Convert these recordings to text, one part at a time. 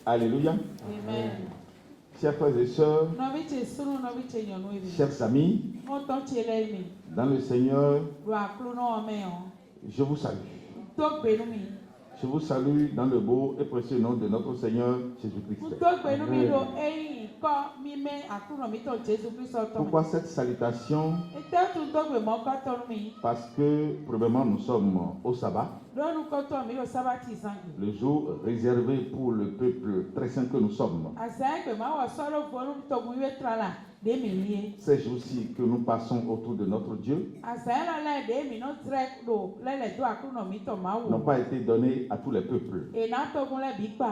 Alléluia. Amen. Chers frères et sœurs, Novi tse sunu novi tse nyɔnu evi. chers amis, Ŋutɔ tse le mi. dans le Seigneur, Do akplo no ɔmɛ o. je vous salue. To gbenu mi. Je vous salue dans le beau et précieux nom de notre Seigneur Jésus-Christ. To gbenu mi do eyi kɔ mi mɛ akplo no mi tɔ Jesu Kristo tɔ. Pourquoi cette salutation? Ete tu to gbe mɔ kɔ tɔ mi. Parce que, premièrement, nous sommes au sabbat, Dɔnu kɔ tɔ mi do sabati sangi. le jour réservé pour le peuple très saint que nous sommes. Asayi gbe ma wɔ sɔrɔ vɔnu tɔgu iwe tra la de mi lie. Ces jours-ci que nous passons autour de notre Dieu Asayi la lɛ de mi no trɛ do lɛ lɛ do akplo no mi tɔ ma n'ont wo. pas été donnés à tous les peuples. Ena tɔgun lɛ bi kpa.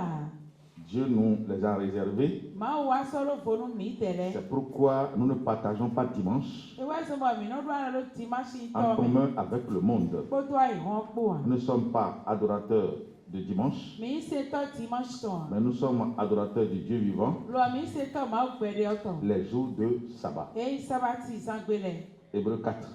Dieu nous les a réservés. Ma wo asɔrɔ vɔnu mi tɛ lɛ. C'est pourquoi nous ne partageons pas dimanche Ewa sɔmɔ mi no do ala do ti machine en tɔ mi. commun avec le monde. Kpoto ayi hɔn kpoa. Nous ne sommes pas adorateurs de dimanche, Mi se tɔ dimanche tɔ. mais nous sommes adorateurs du Dieu vivant Lɔ mi se tɔ ma gbɛ de ɔtɔ. les jours de sabbat. Eyi sabati zangbe lɛ. Hébreux 4,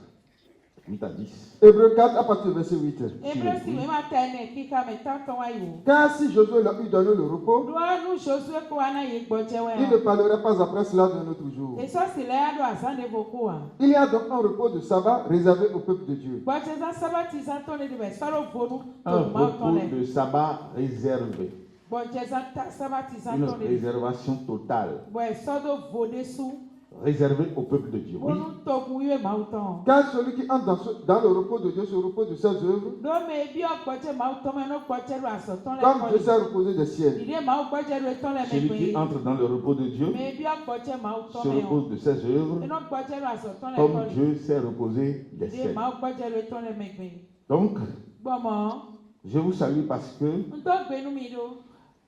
8 à 10. Hébreux 4 à partir du verset 8. Eble si mi ma tɛ ne kika mi tɔ tɔ wa yi o. Car si Josué leur eût donné le repos, Do nu Josue ko ana ye gbɔdze wɛ. il ne parlerait pas après cela d'un autre jour. Esɔsi lɛ ya do azan de vo ko wa. Il y a donc un repos de sabbat réservé au peuple de Dieu. Gbɔdze zan sabati zan tɔ ne de bɛ sɔrɔ vonu Un to ma tɔ repos lɛ. de sabbat réservé, Gbɔdze zan sabati zan une tɔ ne de. réservation totale, Bɔn sɔdo vo de su. réservée au peuple de Dieu. Oui. Vonu togun iwe ma tɔ. Car celui qui entre dans le repos de Dieu se repose de ses œuvres, Do me bi ɔgbɔdze ma tɔ mɛ no gbɔdze do asɔtɔ lɛ comme Dieu kɔ s'est reposé des ciels. yi. Dide ma gbɔdze do etɔ lɛ Celui mɛ qui gbe. entre dans le repos de Dieu Me bi ɔgbɔdze ma tɔ se mɛ o. repose de ses œuvres, Eno gbɔdze do asɔtɔ lɛ comme kɔ yi. Dieu s'est reposé des Dide cieux. ma gbɔdze do etɔ lɛ mɛ gbe. Donc, Gbɔmɔ. je vous salue parce que Ntɔ gbenu mi do.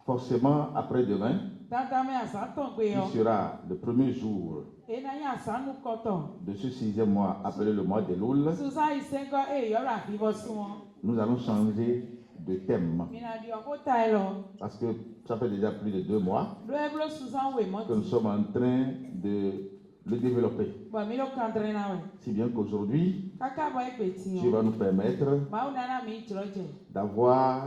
forcément, après-demain, Dada me azan tɔ gbe yɔ. qui sera le premier jour Ena nye azan nu kɔtɔ. de ce 6e mois appelé le mois de Loul, Susan yi se ŋgɔ eye yɔrɔ afi bɔ sun. nous allons changer de thème. Mina di ɔkó ta yi lɔ. Parce que ça fait déjà plus de 2 mois Do eblo Susan we que nous mɔti. sommes en train de le développer. Bɔn mi lo kandre na wɛ. Si bien qu'aujourd'hui, Kaka bɔ egbe ti Dieu yɔ. va nous permettre Mawu nana mi dzrɔ dze. d'avoir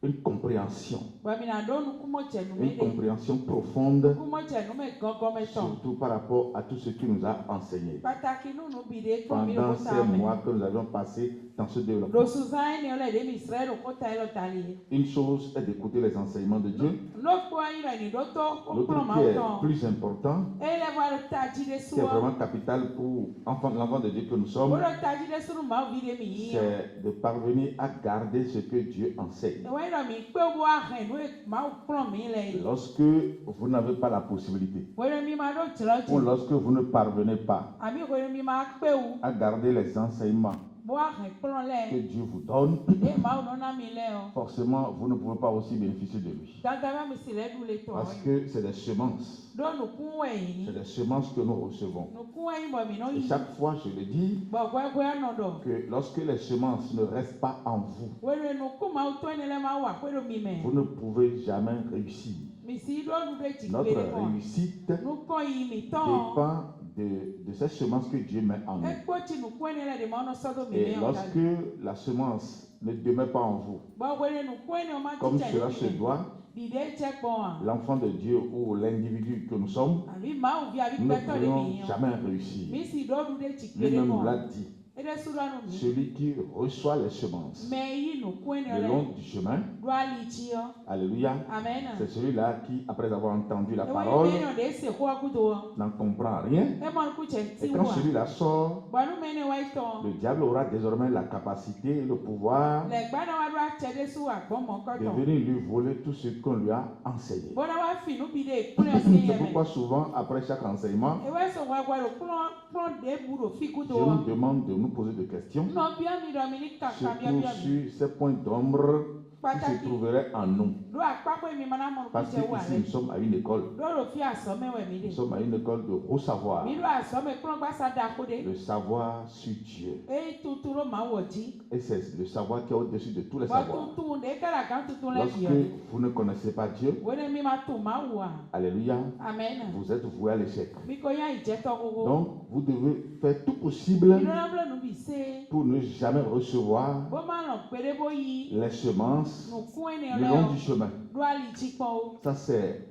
une compréhension, Bɔn mina do nukumɔ dze nume une de. compréhension profonde, Nukumɔ dze nume gɔgɔmɛ tɔ. surtout par rapport à tout ce qu'il nous a enseigné Pataki nunu bi de kpɔ mi lo pendant ko ta ces mɛ. mois que nous avions passé dans ce développement. Do Susan yi ne le de mi Israël ko ta yi lɔ ta li. Une chose est d'écouter les enseignements de Dieu, N'okpɔ anyi lɔ ni do tɔ o l'autre kplɔ qui ma est tɔ. plus important, Eye le bɔ alo ta dzi de qui est suwɔ. vraiment capital pour l'enfant de Dieu que nous O sommes, lo ta dzi de sunu mawu vi de mi yi yɔ. c'est de parvenir à garder ce que Dieu enseigne. Ewa yi lɔ mi kpe wo ahɛ nu mawu kplɔ mi le yi. Lorsque vous n'avez pas la possibilité, Wele mi ma do dzrɔ ou dze. lorsque vous ne parvenez pas Ami wele mi ma kpe wo. à garder les enseignements Bo ahɛ kplɔ que lɛ. Dieu vous donne, Ye mawu nɔna mi lɛ o. forcément, vous ne pouvez pas aussi bénéficier de lui. Dada bɛ mi si lɛ du le tɔ Parce yi. que c'est des semences. Do nukun wɛ yi. C'est des semences que nous recevons. Nukun wɛ yi bɔ mi n'o Et yi. chaque fois, je le dis, Bɔ gbɛgbɛ nɔ dɔ. que lorsque les semences ne restent pas en vous, Wele nukun mawu tɔ yi lɛ ma wa kpe do mi mɛ. vous ne pouvez jamais réussir. Misi do nu de dzi Notre kpe de kɔ. réussite Nukun yi mi tɔ. dépend de ces semences que Dieu met en nous. Ekpo tsi nukun yi lɛ de ma ɔnɔ sɔ do mi Et mɛ o ta lorsque li. la semence ne demeure pas en vous, Bɔ wele nukun yi o ma comme tsi cela tse se do mi mɛ. doit, Dide tse kpɔn wa. l'enfant de Dieu ou l'individu que nous sommes, Abi mawu vi abi nous ne kpɛtɔ de mi pourrons yi o. jamais réussir. Misi do nu de dzi kpe de Lui-même nous kɔ. l'a dit. Ede su do nu mi. Celui qui reçoit les semences Mɛ yi nukun yi le lɛ. long du chemin, Do ali dzi yɔ. alléluia, Amen. c'est celui-là qui, après avoir entendu la Ewa parole, yi mɛ nɔ de se ko akudo wɔ. n'en comprend rien. Emɔ nuku tse Et ti quand wa. celui-là sort, Bɔnu mɛ ne wa yi tɔ. le diable aura désormais la capacité et le pouvoir Le gbana wa do atse de su agbɔmɔ de kɔtɔ. venir lui voler tout ce qu'on lui a enseigné. Bɔna wa fi nu bi de kplɔ se C'est yɛ pourquoi mɛ. souvent, après chaque enseignement, Ewa sɔ wa wa do kplɔ de bu do fi kudo je nous wɔ. demande de nous poser des questions, Nɔ bia mi dɔ mi ni kaka bia surtout bia mi. sur ces points d'ombre qui se Pataki trouveraient en nous. do akpakpo mi mana mɔ Parce nuku tse wa qu'ici, lɛ. nous sommes à une école. Do do fi asɔmɛ wɛ mi Nous de. sommes à une école de haut savoir. Mi do asɔmɛ kplɔ gbasa da ko de. Le savoir sur Dieu. Eyi tutu do ma wɔ dzi. Et c'est le savoir qui est au-dessus de tous les Bɔ savoirs. tutu de kala gan tutu lɛ Lorsque fi yɔ. vous ne connaissez pas Dieu, Wele mi ma tu ma wa. alléluia, Amen. vous êtes voué à l'échec. Mi ko ya ìjẹtɔ gogo. Donc, vous devez faire tout possible Ìlọ́nà bolo nu bi se. pour ne jamais recevoir Bó má lọ péré bó yi. les semences connaissance nukun le enio long le du chemin. do ali dzi kpɔ wo Ça, c'est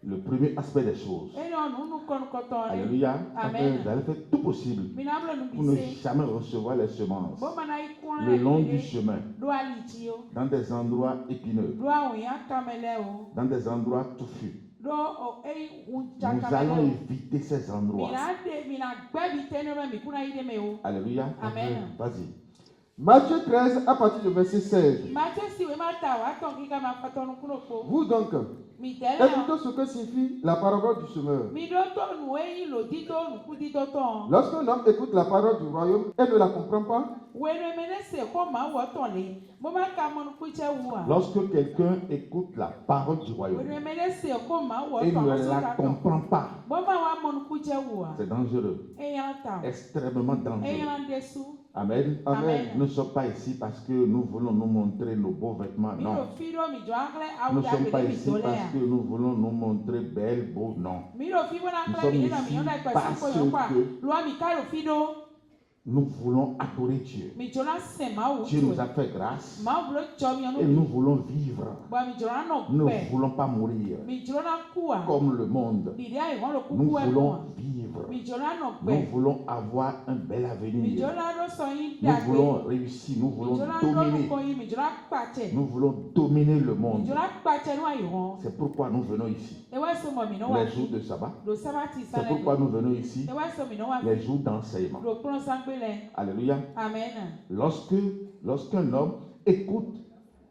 le premier aspect des choses. enio nu nukɔnukɔtɔ ɖe Alléluia. Amen. Vous allez faire tout possible mina ble pour ne nubise jamais recevoir les semences bo mana yi kún le long du ɖe chemin, do ali dzi o dans des endroits épineux, do awunya kame le o dans des endroits touffus. do o eyi ŋu Nous dzakame allons le o éviter ces endroits. mina gbɛ bi te ne be mi kuna yi ɖe me o Alléluia. Amen. Vas-y. Matthieu 13 à partir du verset 16. Matthieu si we ma ta wa tɔn kika ma kɔtɔ nukunu kpo Vous donc, mi tɛ lɛ écoutez ce que signifie la parole du semeur. mi do to nu eyi lo di to nuku di to tɔn Lorsqu'un homme écoute la parole du royaume et ne la comprend pas, wɛrɛ mɛ ne se ko ma wɔ tɔn le mo ma ka mɔnuku cɛ wu wa Lorsque quelqu'un écoute la parole du royaume wɛrɛ mɛ ne se ko ma wɔ et tɔn ne ka so la ka tɔn comprend pas, mo ma wa mɔnuku cɛ wu wa c'est dangereux, eyan ta extrêmement dangereux. eyan de su Amen. Amen. Nous ne sommes pas ici parce que nous voulons nous montrer nos beaux vêtements. mi Non. do fi do mi jɔ akplɛ Nous awu ne da sommes pas gbede mi ici do lɛ parce ya que nous voulons nous montrer belles, beaux. Non. mi do fi wona Nous akplɛ sommes mi ne na mi ici yɔ da gbɛ parce si ko yɔ kpa que lɔ mi ka do fi do nous voulons adorer Dieu. mi jɔ na se ma wu Dieu tu nous a fait grâce ma wu do tsɔ mi yɔ et no nous voulons vivre. bɔn mi jɔ na nɔ Nous ne gbɛ voulons pas mourir mi jɔ na ku wa comme le monde. didi ayi wɔn do Nous kuku ɛmu voulons wa vivre. mi jɔ na nɔ Nous gbɛ voulons avoir un bel mi avenir. jɔ na do sɔn yi Nous da gbe voulons réussir. Nous mi voulons jɔ na do dominer. nukɔ yi mi jɔ na kpatsɛ Nous voulons dominer le mi monde. jɔ na kpatsɛ nu ayi hɔn C'est pourquoi nous venons ici. ewɛ so mɔ mi ne wa Les jours fi de sabbat. do sabati C'est sanɛ pourquoi nous venons ici. ewɛ so mi ne wa Les fi jours d'enseignement. do kplɔ sangbe lɛ Alléluia. amen. Lorsqu'un homme écoute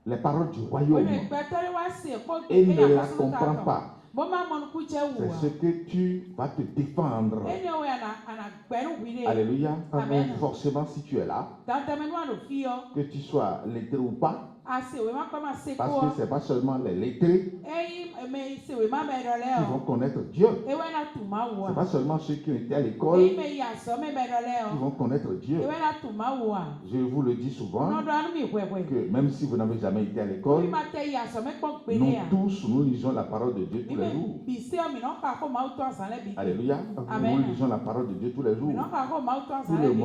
les paroles du royaume Wele gbɛtɔ ɖe wa se ko et ne eya la kɔsɔ comprend ta pas, tɔ mo ma mɔnukutsɛ wu c'est wa ce que tu vas te défendre. ene wo ana gbɛnu wi de Alléluia. Amen. Forcément, si tu es là, tatɛmɛ nu alo fi yɔ que tu sois lettré ou pas, ase wo ma kpɛ ma se parce que ko ce n'est pas seulement les lettrés eyi eme se wo ma bɛ dɔ lɛ qui vont o connaître Dieu. ewe na tu ma wu Ce n'est wa pas seulement ceux qui ont été à l'école eyi qui me yi asɔ me bɛ dɔ lɛ vont o connaître Dieu. ewe na tu ma wu wa Je vous le dis souvent, nɔdɔ anu mi hwɛhwɛ que même si vous n'avez jamais été à l'école, mi ma tɛ yi asɔ me kpɔ gbe nous de ya tous, nous lisons la parole de Dieu tous mi les me jours. bi se mi nɔ ka ko ma wu tɔ azã lɛ bi Alléluia. Amen. Nous lisons la parole de Dieu tous les jours. mi nɔ ka ko ma wu tɔ Tout azã le lɛ bi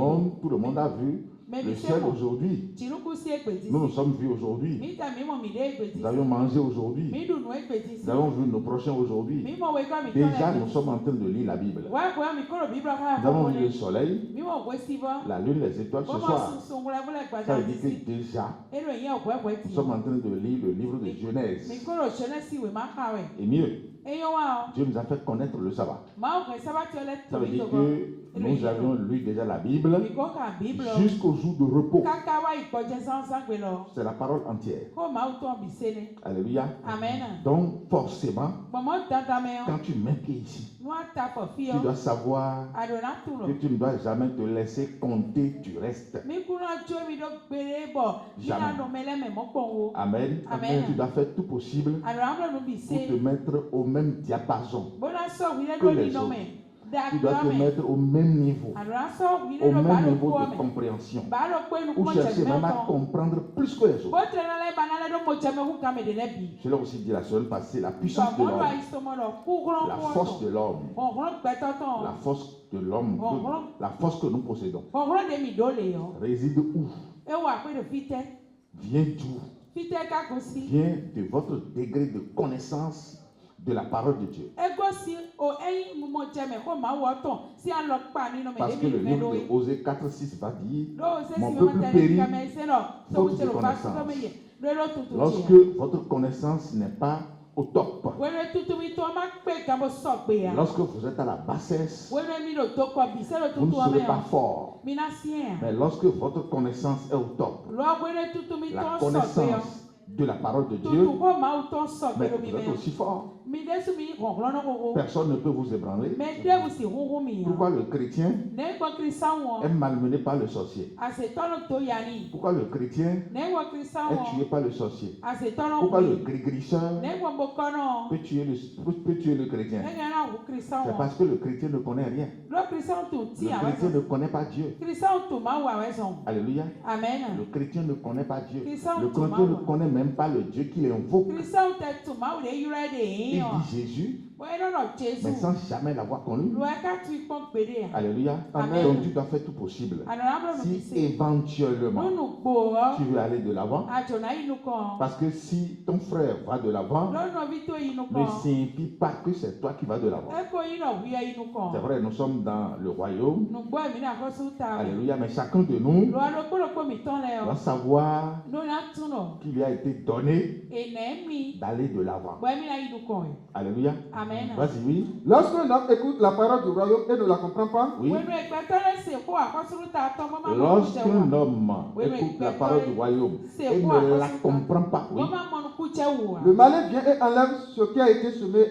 monde a vu mais le mi se ciel mɔ aujourd'hui. tinuku si egbedzi Nous nous sommes vus aujourd'hui. mi ta mi mɔ mi de egbedzi Nous avions mangé aujourd'hui. mi dunu egbedzi si Nous avons vu nos prochains aujourd'hui. mi mɔ wo ekɔ mi tɔ Déjà, lɛ nous sommes en train de lire la Bible. wa ko ya mi kɔrɔ bibla ka Nous avons kɔ vu le kɔnɛ soleil, mi mɔ wo si bɔ la lune, les étoiles ce bɔbɔ soir. sunsun wɛrɛ wɛrɛ Ça gbadza veut dire si que déjà, ero yi ɔhwɛhwɛ nous ti sommes en train de lire le livre de mi Genèse. kɔrɔ sɛnɛ si wɛ ma ka wɛ Et mieux, eyo wa Dieu nous a fait connaître le sabbat. o ma wo hɛ sabati lɛ Ça veut tobi dire tɔgɔ que nous avions lu déjà la Bible mi kɔ ka bibla jusqu'au jour de repos. kaka wa yi kpɔdze zanzan gbe lɔ C'est la parole entière. ko ma wo tɔ bi se ne Alléluia. amen Donc, forcément, gbɔmɔ dandan mɛ quand tu m'inquiètes ici, nua ta fɔ fi tu yɔ dois savoir adona tu que lɔ tu ne dois jamais te laisser compter du reste. mi kuna tso mi do gbere bɔ mi na Jamais. nɔ mɛ lɛ mɛ mɔ kpɔn wo Amen. Amen. Tu dois faire tout possible adona ŋlɔ nu bi pour te se mettre au même diapason. bona sɔ wi lɛ Que do les ni nɔ autres. mɛ Tu dois da te mɛ mettre au même niveau, adona sɔ wi au lɛ do ba même do niveau kpɔ de mɛ compréhension. ba do kpɔ enu Ou kpɔ chercher tsɛmɛ même à tɔ comprendre plus que les autres. bo tɛ na lɛ ba na lɛ do mo tsɛmɛ wu game de lɛ bi Je l'ai aussi dit la semaine passée, la puissance de gbɔmɔ do l'homme, ayi sɔmɔ lɔ kuklɔ la kpɔ force tɔ de l'homme, ɔhlɔ gbɛtɔ tɔ la force de l'homme, la force que nous possédons, ɔhlɔ de mi do le yɔ réside où? ewu akpɛ do fi tɛ Vient d'où? fi tɛ kako si Vient de votre degré de connaissance de la parole de Dieu. ego si o eyi mo tsɛmɛ ko ma wɔ tɔ si alɔ kpa ni nɔ mɛ Parce de que le mi mɛ livre do de ye Osée 4:6 va dire, do se mon si peuple ma tɛ périt ni kame se lɔ faute sɔwu se de lo fa connaissance. sɔmɛ ye do do tutu lorsque ti votre connaissance n'est pas au top, wɛrɛ tutu mi tɔ ma kpe gabo sɔ gbe ya lorsque vous êtes à la bassesse, wɛrɛ mi do to kɔ bi se do vous ne tutu amɛ serez pas yɔ fort. mi na si yɛ Mais lorsque votre connaissance est au top, lɔ wɛrɛ tutu mi la tɔ sɔ gbe yɔ connaissance de la parole de Dieu, tutu ko ma wo tɔ sɔ mais gbe do mi vous êtes mɛ aussi fort. mi de su mi hɔhlɔ no koko Personne ne peut vous ébranler. mɛ de wo si huhu mi Pourquoi yɔ le chrétien ne gbɔ kristian est wɔ malmené par le sorcier? asetɔ no to yanni Pourquoi le chrétien ne gbɔ kristian est tué wɔ par le sorcier? asetɔ no Pourquoi le wi grégorisseur ne gbɔ bokɔnɔ peut tuer le chrétien? ne gana wu kristian C'est wɔ parce que le chrétien ne connaît rien. lo kristian tu Le ti awɛ chrétien sɔn ne connaît pas Dieu. kristian tu ma wu awɛ sɔn Alléluia. amen Le chrétien ne connaît pas Dieu. Christian Le tu chrétien ne m'as- connaît même n'aime pas le Dieu qu'il invoque. Kristɛw tɛ tu Mawu de yɔrɔ de Il yen o. dit Jésus, Bɔn enɔnɔ Jesu. mais sans jamais l'avoir connu. Lɔɛ ka tu ikpɔn gbede yan. Alléluia. Amen. Donc tu dois faire tout possible. Anɔna bolo nu Si bi se. éventuellement Nunu gbɔɔ. tu veux aller de l'avant, Adzona yi nu kɔn. parce que si ton frère va de l'avant, Lɔnɔvi to yi nu ne kɔn. signifie pas que c'est toi qui vas de l'avant. Eko yi nɔ wuya yi nu C'est kɔn. vrai, nous sommes dans le royaume. Nugbɔ mi na kɔsu ta mi. Alléluia. Mais chacun de nous Lɔɔ lɔkpɔlɔkpɔ mi tɔn lɛ doit o. savoir Nona tun nɔ. qu'il lui a été donné Ene mi. d'aller de l'avant. Bɔn mi na yi nu kɔn. Alléluia. Amen. Vas-y, oui. Lorsqu'un homme écoute la parole du royaume et ne la comprend pas, Oui. Wenu ekpɛtɔ lɛ se ko akɔsuru ta tɔn bɔ ma mɔ Lorsqu'un kutsɛ wa. homme écoute la parole du royaume et ne la comprend pas, oui. Bɔ ma mɔ kutsɛ wa. le malin vient et enlève ce qui a été semé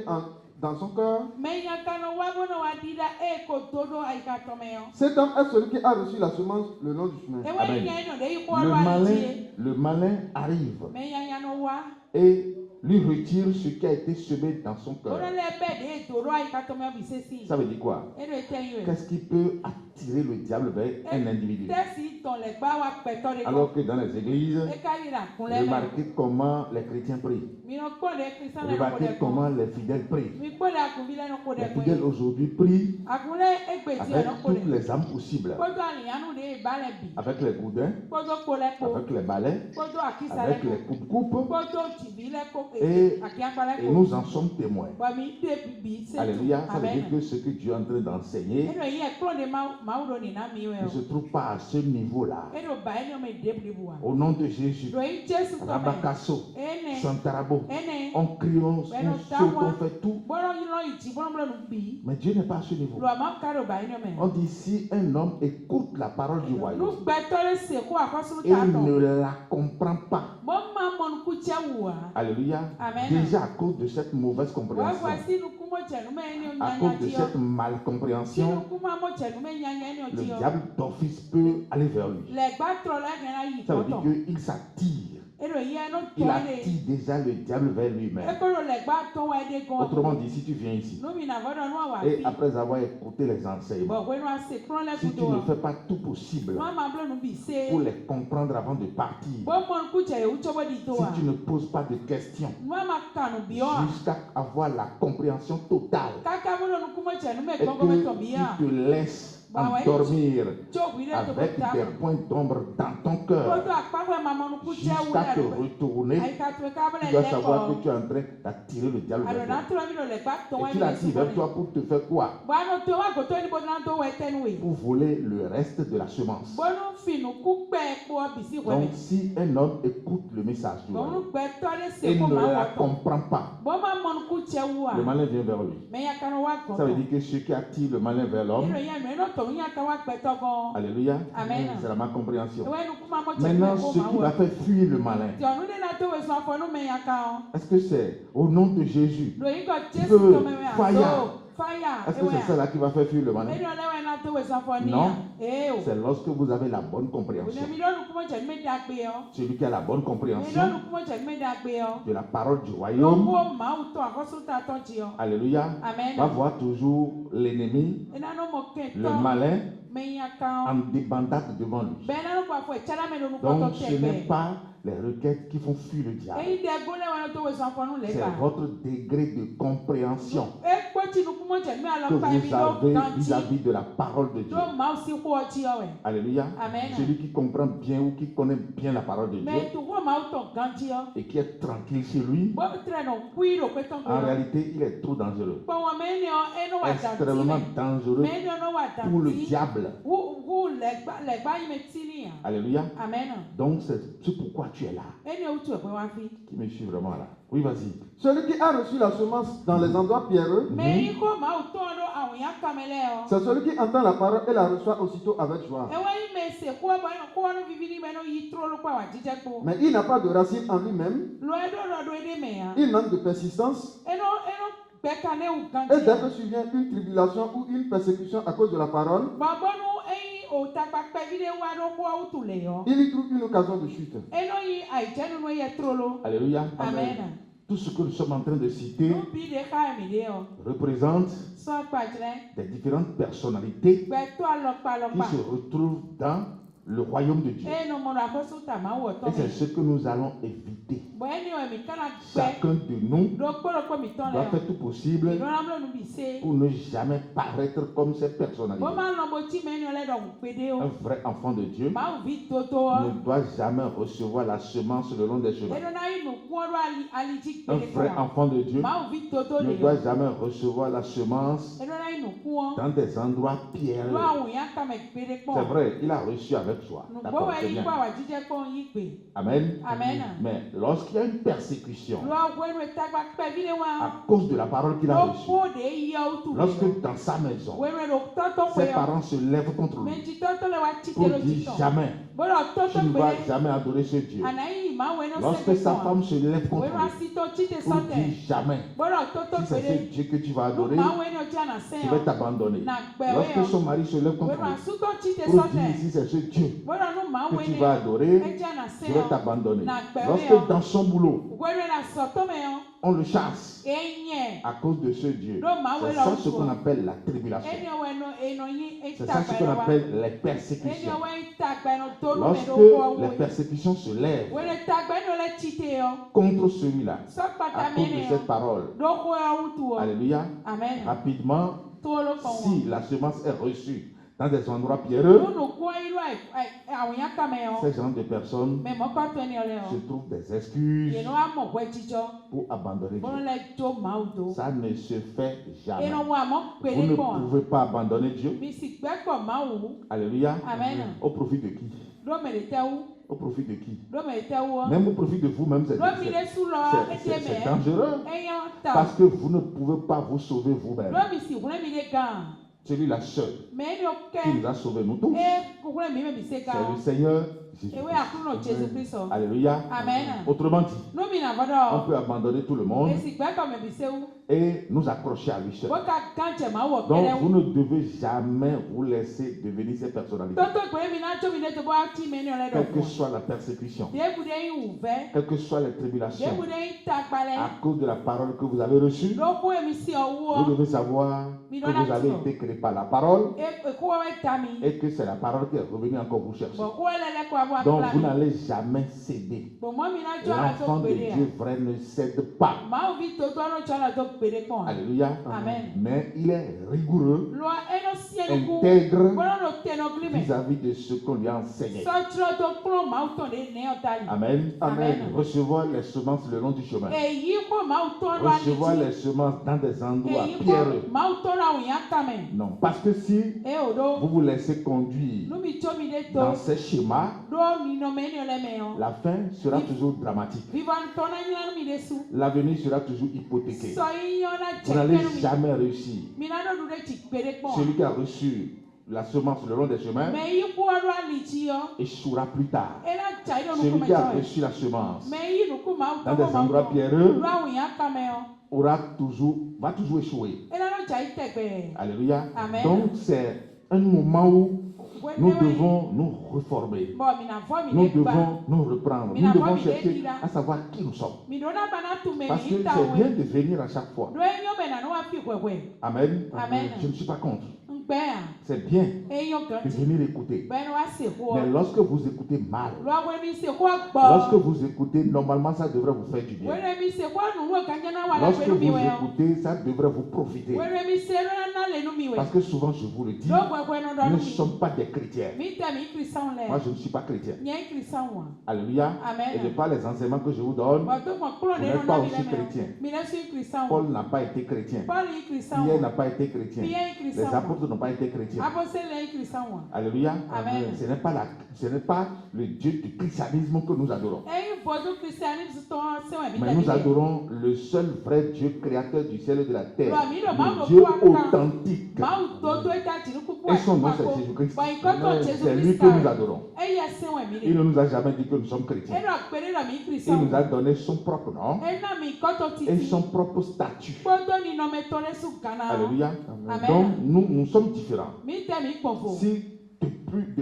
dans son cœur. Mɛ nyakanu wa bɔ na wa di la e ko to do ayi ka tɔmɛ yɔ. Cet homme est celui qui a reçu la semence le long du chemin. Ewe Amen. yi nya yi nɔ de yi Le kɔ lɔ ali malin, tie. le malin arrive Mɛ nyanyanu wa. et lui retire ce qui a été semé dans son Bɔnɔ cœur. lɛ bɛ de to do ayi ka tɔmɛ bi se si. Ça veut dire quoi? E do ete yi o. Qu'est-ce qui peut attirer le diable vers un individu? Tɛsi tɔn lɛ gba wa kpɛtɔ de kɔ. Alors que dans les églises, E ka yi la kun lɛ mɛ. remarquez comment les chrétiens prient. Mi nɔ kpɔ de kristian lɛ ko Remarquez de comment kɔ. les fidèles prient. Mi kpɔ de akunbi lɛ nɔ ko de Les kɔ fidèles ye. aujourd'hui prient Akun lɛ egbe ti avec yɛ nɔ ko de. toutes les âmes possibles. Kpɔdo aliyanu de ye ba lɛ bi. Avec les goudins, Kpɔdo kpo lɛ ko. avec les balais, Kpɔdo akisa lɛ avec ko. les coupes-coupes. Kpɔdo tibi lɛ ko. Et- Akiakpa lɛ Et ko. nous en sommes témoins. Bɔn mi de bibi se tu. Alléluia. Ça veut dire Amen. que ce que Dieu est en train d'enseigner Eno yi ekplɔ de Mawu do nina mi wɛ ne o. se trouve pas à ce niveau-là. Eno ba eno me de blibu wa. Au nom de Jésus, Do yi Jesu tɔmɛ. Rabakasso, Ene. Santarabo, Ene. on crie, on saute, on fait tout. Bɔlɔ yi lɔ yi ti bɔlɔ bɔlɔ nu bi. Mais Dieu n'est pas à ce niveau. Lo ama ka do ba eno me. On dit si un homme écoute la parole du royaume Nugbɛtɔ le se ko akɔsuru et ta tɔ. ne la comprend pas. Bɔn ma mɔ nukutsɛ wu wa. Alléluia. Amen. Déjà à cause de cette mauvaise Wa compréhension, wa si nukumɔ cɛ nume eni o à nyanya cause de ti yɔ. cette Si malcompréhension, nukuma mɔ cɛ nume nyanya eni o le ti yɔ. diable d'office peut aller vers lui. Le gba trɔ lɛ gɛna yi Ça veut dire tɔtɔ. qu'il s'attire. Eno yi eno Il tɔ de. attire déjà le diable vers lui-même. Ekolo le gba tɔ wa de gɔn. Autrement dit, si tu viens ici Numi na vɔdɔ nu awa et fi. après avoir écouté les enseignements, Bɔn wenu ase kplɔ lɛ si tu kudo ne wa. fais pas tout possible Nu ama blo nu bi se. pour les comprendre avant de partir, Bɔn mɔ nukutsɛ yewu tso bɔ di to wa. si tu ne poses pas de questions Nu ama kanu bi wa. jusqu'à avoir la compréhension totale Kaka bolo nukumɔ cɛ nume et gbɔn gɔmɛ tɔ que bi ya. tu te laisses endormir Tso wi de to ko avec ta des mɔ. points d'ombre dans ton Kodo cœur akpakɔ ma mɔ nukutsɛ wu jusqu'à te la do. retourner, Ayi ka to ka tu bɛ dois lɛ savoir que kɔ. tu es en train d'attirer le diable vers Alona toi. to mi do le gba tɔ wa Et tu ni l'attires vers toi pour te faire quoi? Bɔn to wa goto ni bɔdɔ to wɛ tɛ nu we. Pour voler le reste de la semence. Bɔnu finu ku kpɛ kpɔ bisi wɛ Donc mɛ. si un homme écoute le message du Bɔnu royaume gbɛtɔ le et se ko ne ma la wɔ tɔ. comprend pas, Bɔn ma mɔ nukutsɛ wu wa. le malin vient vers lui. Mɛ ya kanu wa Ça veut gɔn. dire que ce qui attire le malin vers l'homme, Eno ya nu eno tɔ nu ya ka wa gbɛtɔ gɔn. alléluia, Amen. c'est la malcompréhension. Ewe nukuma mɔ cɛ Maintenant, nume ko ce ma qui va wɔ. faire fuir le malin, Tiɔnu de na to we sɔn fɔ nu mɛ ya ka o. est-ce que c'est au nom de Jésus? Do yi kɔ Jesu Feu, tɔmɛ wɛ a. fire. Fire. Est-ce que c'est ça là qui va faire fuir le malin? Eno lɛ wɛ na to we sɔn fɔ ni Non. ya. Ee o. C'est lorsque vous avez la bonne compréhension. Onemi do nukumɔ cɛ nume da gbe yɔ. Celui qui a la bonne Emi do compréhension nukumɔ cɛ nume da gbe yɔ. de la parole du royaume, Loko mawu tɔ akɔsu ta tɔ ti yɔ. alléluia, Amen. va voir toujours l'ennemi, Ena no mɔ kɛ le tɔ. malin, Mɛ ya ka o. en débandade devant lui. Bɛn na no kɔ afɔ ɛtsala mɛ do nukɔtɔ Donc tɛ ce n'est gbɛ. pas les requêtes qui font fuir le diable. Eyi de go lɛ wɛ to we sɔn fɔ nu le C'est ba. votre degré de compréhension Ekpɔtsi nukumɔ cɛ nume que alɔ pa vous ebi do avez ganti. vis-à-vis de la parole de Dieu. Do mawu si kɔ ɔtsi yɔ wɛ. Alléluia. Amen. Celui qui comprend bien ou qui connaît bien la parole de Dieu Mɛ tu ko mawu tɔ ganti yɔ. et qui est tranquille chez lui, Bɔ trɛ nɔ kui do pe tɔn en ko. réalité, il est trop dangereux. Kpɔwɔ mɛ ni yɔ eno wa danti Extrêmement mɛ. dangereux Mɛ ni yɔ no wa pour le danti. diable. Wu lɛ gba yi mɛ ti ni yan. Alléluia. Amen. Donc c'est pourquoi tu es là. Eni ewu tu ɛgbɛ wa fi. Qui me suit vraiment là. Oui, vas-y. Celui qui a reçu la semence dans les endroits pierreux, Mɛ yi ko mawu tɔn do awunya kamɛ lɛ yɔ. c'est celui qui entend la parole et la reçoit aussitôt avec joie. Ewa yi mɛ se ko bɔ yen ko wani vivi ni mɛ no yi tro lo kpa wa jijɛ ko. Mais il n'a pas de racine en lui-même, Lo edo lo do ede mɛ yan. il manque de persistance, Eno gbɛ ka ne wu et ganti. dès que survient une tribulation ou une persécution à cause de la parole, Bɔbɔnu eyi o takpakpɛ vi de wa do ko awu tu le yɔ. il y trouve une occasion de chute. Eno yi ayidzɛ nunu yɛ tro lo. Alléluia. Amen. Tout ce que nous sommes en train de citer Nubi de ka mi de yɔ. représente Sɔn kpadzrɛ. des différentes personnalités Gbɛtɔ alɔkpa qui alɔkpa. se retrouvent dans le royaume de Dieu. eye no mɔ ɖe akɔsu ta ma wɔ Et c'est tɔ ce que nous allons éviter. me bɔn eni wɔ mi kana gbɛ Chacun de nous ɖokpɔɖokpɔ mi tɔ doit le faire tout possible ìdɔnna blo nu bi se pour ne jamais paraître comme ces bɔn personnalités. ma lɔ bo tsi me eni wɔ lɛ dɔ gbede Un o vrai enfant de Dieu mawu vi toto wɔ ne doit jamais recevoir la semence le long des chemins. eɖona yi nukun ɖo ali dzi Un gbede vrai kɔ enfant de Dieu mawu vi toto ne le doit o jamais recevoir la semence eɖona yi nukun dans des endroits ɖo pierreux. awu ya kame gbede C'est kpɔ vrai, il a reçu avec joie. nugbo D'accord, wɔ c'est yi bien. kpɔ awa dzidze kpɔ yi gbe Amen. amen Mais lorsqu'il y a une persécution ɖo awu enu etagba kpɛ vi de wa à cause de la parole qu'il a reçue, ɖokpo de yawo tu lorsque dans sa maison, wenu ɖo tɔtɔ ses kpe parents se lèvent contre lui mɛtsi tɔtɔ le wa tsi te pour ɖo dire titɔ jamais, bɔlɔ tu tɔtɔ ne kpe vas ɖe jamais adorer ce Dieu. anayi mawu enu Lorsque sɛgbɛ sa kpɔ femme se lève contre wenu lui asitɔ tsi te pour sɔtɛ dire jamais, bɔlɔ tɔtɔ si kpe c'est ce ɖe Dieu que tu vas nu adorer, mawu enu tsi ana tu sɛ vas yɔ t'abandonner. na gbɛwe Lorsque yɔ son mari se lève contre wenu lui asutɔ tsi te pour dire sɔtɛ si c'est ce Dieu bɔlɔ nu mawu que tu enu vas adorer, etsi ana sɛ tu vas yɔ t'abandonner. na gbɛwe Lorsque yɔ dans son boulot, wenu na sɔtɔ me yɔ on le chasse enye à cause de ce Dieu, ɖo mawu c'est le ça wo ce qu'on sɔ appelle la tribulation. eni wɔ enu enɔnyi C'est ça ce eta qu'on gbɛ wa appelle les eni persécutions. wɔ eta gbɛ no to nu me Lorsque ɖo kɔ les wo persécutions se lèvent wenu eta gbɛ no le tsi te yɔ contre celui-là, sɔkpata à me cause ne de yɔ cette parole, ɖo ko yɔ wutu wɔ alléluia, amen rapidement, to lo kɔ si wɔ la semence est reçue dans des endroits pierreux, nunu ko yi lo awunya kame yɔ ces genres de personnes mɛ mɔkɔtɔ ni yɔ le se yɔ trouvent des excuses yenu amɔ wɛ dzidzɔ pour abandonner bɔlɔ Dieu. le tso mawu do Ça ne se fait jamais. enu wɔ amɔ kpe Vous de ne kpɔ pouvez pas abandonner Dieu. mi si gbɛ kpɔ mawu Alléluia. amen Au profit de qui? ɖo me de te wu Au profit de qui? ɖo me de te wu Même au profit de vous-même, c'est ɖo mi de su lɔ ete c'est me dangereux. eyɔ ta Parce que vous ne pouvez pas vous sauver vous-même. ɖo mi si wle mi de gã Celui-là seul mɛ eni wo qui kɛ nous a sauvés, nous tous, e kukule mi me bi se c'est gã le Seigneur Jésus. ewe akuno Jesu Kristo Alléluia. amen Autrement dit, nu mi na on fɔ peut abandonner tout le dɔ monde esi gbɛ kɔ me bi se wu et nous accrocher à lui seul. wo ka gã dze ma wɔ Donc, kɛlɛ vous wu ne devez jamais vous laisser devenir ces personnalités. toto gbe mi na tso mi de to bo ati me ni ɔlɛ Quelle dɔ que fɔ soit la persécution, debu de yi wu vɛ quelles que soient les tribulations, debu de yi ta gbalɛ à cause de la parole que vous avez reçue, ɖo ko emi si vous ɔwɔ devez savoir que vous avez été créé par la parole ko wɔ ta mi et que c'est la parole qui est revenue encore vous chercher. bɔn ko wɔ lɛ lɛ ko abo Donc, akpla vous mi n'allez jamais céder. bɔn mɔ mi na tso ala to L'enfant de gbe de Dieu ya vrai ne cède pas. mawu vi toto alo tso ala to gbe de kpɔn Alléluia. amen Mais il est rigoureux, lɔ eno sie ni ku intègre bɔlɔ no tɛnɔ gli me vis-à-vis de ce qu'on lui a enseigné. sɔtrɔ to kplɔ mawu tɔn de ne yɔ ta li Amen. Amen. Recevoir les semences le long du chemin. eyi ko mawu tɔn do Recevoir ali les semences dans des endroits eyi pierreux. ko mawu tɔn do awunya kame Non, parce que si e o do vous vous laissez conduire nu mi tso mi de dans to ces schémas, do ninɔmɛ ni ɔlɛ mɛ yɔ la fin sera toujours dramatique. vivant tɔn na nyina nu mi de su L'avenir sera toujours hypothéqué. sɔ yi yɔ na Vous cɛ n'allez kɛnu mi jamais réussir. mi na do du de tsi gbe de kpɔn Celui qui a reçu la semence le long des chemins mɛ yi ko do ali tsi yɔ échouera plus tard. e na tsa yi do Celui nuku me qui a tɔ ye reçu la semence mɛ yi nuku mawu dans tɔn des ko mawu endroits tɔn pierreux do awunya kame yɔ va toujours échouer. e na do tsa yi tɛ gbɛ Alléluia. Amen. Donc c'est un moment où nous wɛnɛ wɛ devons nous reformer. bɔn mina fɔ mi Nous de gba devons nous reprendre. Mina Nous devons fɔ mi de chercher dira. à savoir qui nous sommes. mi do na bana tu me Parce que ni c'est ta bien wɛ de venir à chaque fois. do e yɔ mɛ na ne wa fi wɛwɛ Amen. Amen. Je ne suis pas contre. n gbɛ yan C'est bien e yɔ de gɛnti venir écouter. bɛn wa se ko Mais lorsque vous écoutez mal, do awɛ mi se ko lorsque gbɔ vous écoutez, normalement ça devrait vous faire du bien. wɛrɛ mi se ko nu wo gãdze na wa la Lorsque gbɛ nu mi vous wɛ yɔ écoutez, ça devrait vous profiter. wɛrɛ mi se na le nu mi wɛ Parce que souvent, je vous le dis, do gbɛgbɛ nu dɔ nous nu ne mi sommes pas des chrétiens. mi tɛ mi kristian Moi, lɛ je ne suis pas chrétien. nyɛ kristian wa Alléluia. Amen. Et de par les enseignements que je vous donne, bɔn to kpɔ kplɔ Vous de n'êtes nu pas na mi aussi lɛ chrétien. mɛ mi lɛ si kristian wa Paul n'a pas été chrétien. paul yi kristian Pierre wa n'a pas été chrétien. Pierre yi Les kristian wa apôtres n'ont pas été chrétiens. apɔsɛ lɛ yi kristian wa Alléluia. Amen. Ce n'est pas le Dieu du christianisme que nous adorons. eyi bɔdu kristianisme tɔn sɛwɛn mi Mais tɛ nous mi lɛ adorons le seul vrai Dieu créateur du ciel et de la terre. Le Le Dieu authentique. mawu toto eta dzinu kpukpu Et son nom c'est Jésus-Christ. bɔn ikɔtɔ C'est jesu lui kristu que nous adorons. eya sɛwɛn mi Il de ne nous a jamais dit que nous sommes chrétiens. enɔ kpere la mi Il kristian nous a donné son propre nom ena mi ikɔtɔ et titi son propre statut. kpɔdɔ ninɔmɛtɔ lɛ su gana Alléluia. Amen. Donc nous sommes différents. mi tɛ mi kpɔfo Si plus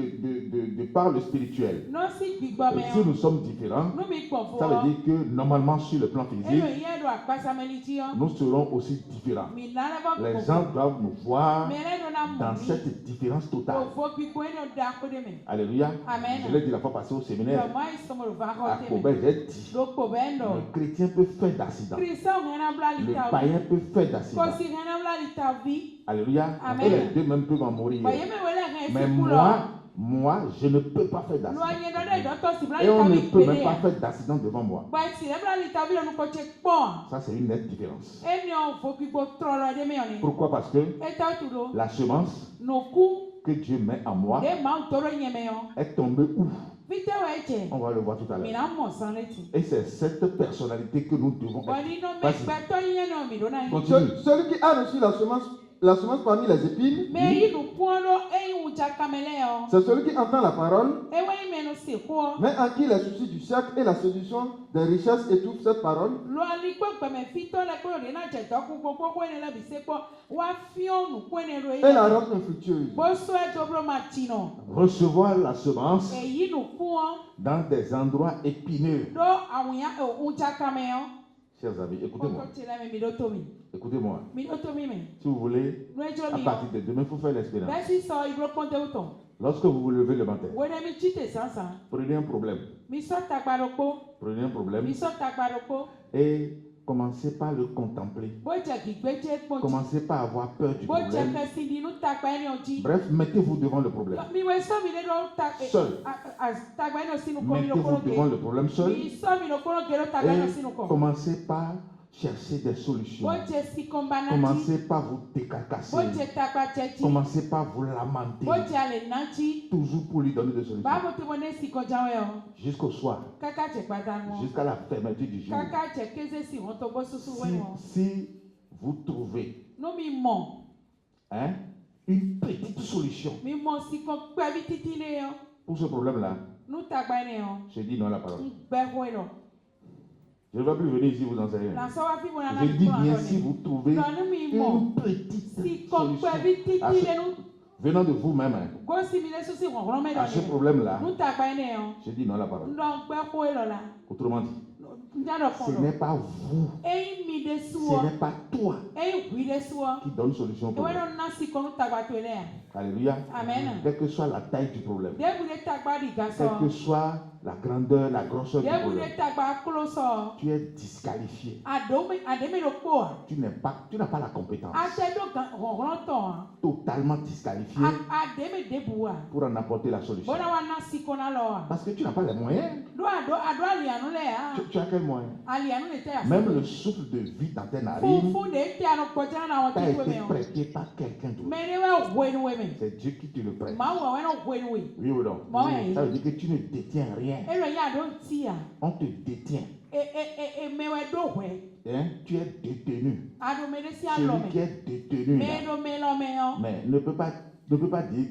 de par le spirituel. No si gbigbo me Et si nous sommes différents, no mi kpofo. ça veut dire que normalement sur le plan Eno physique, yedo akpasameli ti yo. nous serons aussi différents. Mi nana ba Les kpofo. gens doivent nous voir Me le do na dans mo. cette différence totale. Kpofo gbigbo eno da ko de me. Alléluia. Amen. Je l'ai dit la fois passée au séminaire. Yo mai somo lo va À ko te Kobe, me. j'ai dit, Lo kpobe ndo. le chrétien peut faire d'accident. Christian ngena bla Le lita. païen peut faire d'accident. Ko si ngena bla lita vi. Alléluia. Amen. Et les deux même peuvent en mourir. Ba yeme wele ngai Mais si kulo. moi, je ne peux pas faire Lo d'accident. anye do de do to si bla Et on lita ne vi peut même pele. pas faire d'accident devant moi. Ba si le bla lita vi no ko che kpo. Ça, c'est une nette différence. Eni o fo gbigbo trolo de me oni. Pourquoi? Parce que Eta tu do. la semence No ku que Dieu met en moi de ma toro nyeme yo. est tombée où? Vite weche. On va le voir tout à Mi l'heure. na mo saneti. Et c'est cette personnalité que nous devons être. Boni no me Vas-y. gbeto yen no mi do na. Continue. Celui qui a reçu la semence parmi les épines, Me yi nu pono e uja kamele yo. c'est celui qui entend la parole, E we me no se ko. mais en qui les soucis du siècle et la séduction des richesses étouffent cette parole. Lo ali ko gbe me fito le ko de na je to ku popo ko ne la bi se ko wa fion nu ko ne ro Et la yi. rend infructueuse. Bo so e dobro matino. Recevoir la semence E yi nu ku o. dans des endroits épineux. Do awon ya o uja kame yo. Chers amis, Ko écoutez-moi. to tele me mi do to mi. Écoutez-moi. Mi do to mi me. Si vous voulez, No e jo à mi. partir de demain, il faut faire l'expérience. Be si so ibro ponte uton. Lorsque vous vous levez le matin, Wo ne mi chite sansan. prenez un problème. Mi so tagbaro po. Prenez un problème Mi so tagbaro po. et commencez par le contempler. Bo je gigbeje po. Commencez par avoir peur du Bo je problème. ke sindi nu tagba eni oji. Bref, mettez-vous devant le problème. Mi we so mi le do Seul. tagba eni sinu ko mi lo Mettez-vous koro devant ke. le problème seul Mi so mi lo koro ke lo tagba eni sinu et ko. commencez par chercher des solutions. Bo je si kombana ji. Commencez par vous Bo décarcasser. je tagba jeji. Commencez par vous lamenter. Bo je ale nanji. Toujours pour lui donner des solutions. Ba mo te mo ne si ko jawe o. Jusqu'au soir. Kaka je gbada mo. Jusqu'à la fermeture du jour. Kaka je keze si won to bo susu we mo. Si vous trouvez No mi mo. une petite solution Mi mo si ko gbe bi titi le yo. pour ce problème-là, Nu tagba eni yo. je dis non à la parole. Ngbe ho lo. Je ne vais plus venir ici vous enseigner. Na so wa fi mo na na Je dis ko bien na si vous trouvez No nu mi mo. une petite Si ko solution gbe bi titi à le ce- nu. venant de vous-même Go si mi le susi won ro me à ce do. problème-là, Nu tagba eni yo. je dis non à la parole. Ndo gbe ho lo la. Autrement dit, Njado ce kondo. n'est pas vous, Eyi mi de ce suo. n'est pas toi Eyi hui de suo. qui donne solution au Ewe problème. no na si ko nu tagba to ele ya. Alléluia. Amen. Quelle que soit la taille du problème, De bu de tagba di quelle gaso. que soit la grandeur, la grosseur du De bu problème, de tagba klo so. tu es disqualifié. Ademe lo po a. Tu n'as pas la compétence. Ate do gan ron to a. Totalement disqualifié Ademe de bu a. pour en apporter la solution. Bona wa na si ko na lo a. Parce que tu n'as pas les moyens. Do ali anu le a. Tu as quel moyen? Ali anu le te a. Même le souffle de vie dans tes narines Fu de te anu ko jana na won t'a ti we été me o. prêté par quelqu'un d'autre. Me ne we we nu we me. C'est Dieu qui te le prête. Ma wo we no we nu we. Oui ou non? Ouais. Ça veut dire que tu ne détiens rien. E lo ya do ti a. On te détient. Me we do we. Tu es détenu. Adu me de si a lo Celui qui me. est détenu, là, Me do me lo me o. mais ne peut pas dire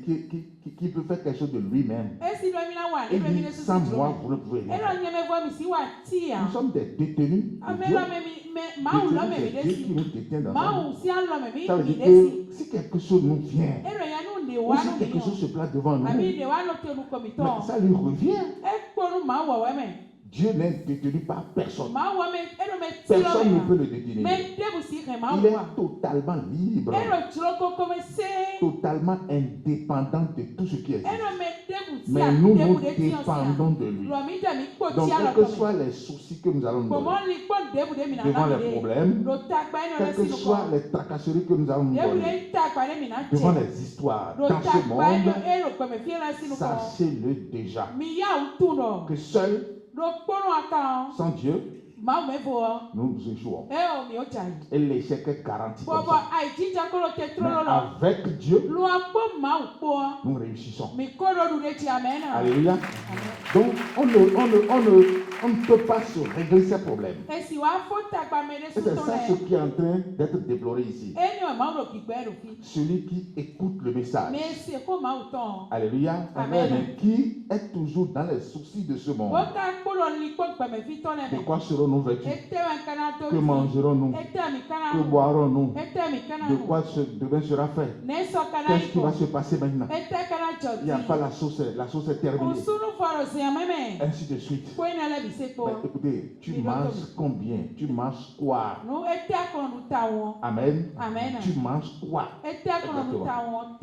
qu'il peut faire quelque chose de lui-même. E si do mi na wa. Et E do mi dit, de su sans si moi, lo. vous ne pouvez E rien. lo nye me vo mi si wa ti a. Nous sommes des détenus. de Me Dieu. lo me ma u lo me Détenus, mi c'est de Dieu qui si. nous détient dans sa Ma vie. u si a lo me mi Ça veut mi dire de si. que si quelque chose nous vient, E lo ya nu de ou wa si nu quelque mi chose o. se place devant nous, Ami de wa no te nu ko mi to. mais ça lui revient. E ko nu ma wo we me. Dieu n'est détenu par personne. Ma wo me e lo me ti lo Personne ne peut me. le détenir. Me de bu si ke ma Il est wo. totalement libre, E lo tro ko ko me se. totalement indépendant de tout ce qui E existe. lo me de bu si a Mais nous, de nous bu de ti o si a. dépendons de lui. Lo mi de mi ko Donc, ti a quels lo que to me. soient les soucis que nous allons nous Comment donner, les points de bu de mi na devant na les mi de. problèmes, Lo tagba eno quelles le que si no soient ko. les tracasseries que nous allons nous De bu donner, de tagba de mi na devant che. les histoires Lo dans ce tagba eno monde, e lo ko me fie la si no ko. sachez-le déjà Mi ya u tu no. que seul, Lo pono aka. sans Dieu, Ma me bo. nous échouons. E o mi o chai. Et l'échec est garanti comme Bobo ça. ai jinja ko lo te tro Mais lo lo. avec Dieu, Lo apo ma u po. nous réussissons. Mi ko lo du de ti amen. Alléluia. Amen. Donc, On ne peut pas se régler ces problèmes. esi wa fo tagba me de Et c'est suto ça ce le qui est en train d'être déploré ici. eni o ma ro ki gbe ro fi Celui qui écoute le message. me se ko ma o ton Alléluia. Amen. Mais qui est toujours dans les soucis de ce o monde. ta kpolo ni ko gbe me fi ton De le quoi serons-nous vêtus? ete wa kana to Que mangerons-nous? ete mi kana Que boirons-nous? ete mi kana De quoi demain sera fait? ne so kana Qu'est-ce qui iko va se passer maintenant? ete kana Il n'y a joti pas la sauce est terminée. usunu foro se ameme Ainsi de suite. ko ina le bi se Mais ko écoutez, tu manges combien? Tu manges quoi? no ete akono du ta won Amen. Amen. Tu manges quoi? ete akono du ta won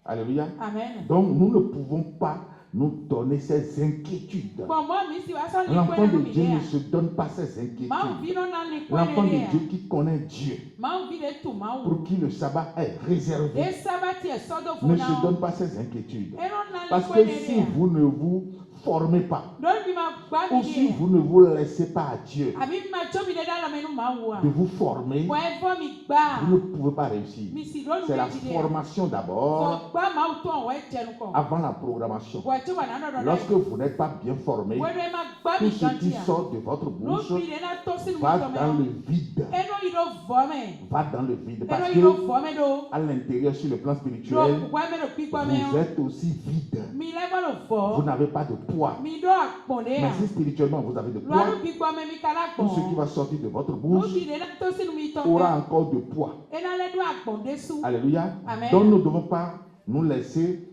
Alléluia. amen Donc nous ne pouvons pas nous donner ces inquiétudes. bon mo mi si wa so ni ko L'enfant na de mi Dieu ne ne se donne pas ces ma inquiétudes. vi no na ni ko L'enfant ne de Dieu qui connaît Dieu, ma vi de tu ma pour wo qui le sabbat est réservé, e sabati e sodo ne funa se donne pas ces inquiétudes. e no na ni Parce ko que ne si vous ne vous formez pas, don bi ma gba ou mi si de vous ne vous laissez pas à Dieu abi ma cho mi de da lo me nu ma wo de vous former, wa e fo mi gba vous ne pouvez pas réussir. mi si do nu C'est la me ji de formation d'abord, fo gba ma o ton wa e jenu ko avant la programmation. wa ti wa na no do Lorsque vous n'êtes pas bien formé, we do ma gba tout mi ce qui ganti ya sort de votre no bouche bi de na to si nu va to dans me le vide. e no yi do vo me Va dans le vide. e Parce no yi do que vo me do à l'intérieur, sur le plan do spirituel, wa me do pikwa me vous êtes aussi vide. mi le ba lo Vous vo n'avez pas de poids. mi do akpon de Mais ya si spirituellement vous avez de lo poids, anu pikwa me mi kala tout ce qui akpon va sortir de votre no bouche bi de na to si nu mi to aura encore de poids. e na le do akpon de su Alléluia. Amen. Donc nous ne devons pas nous laisser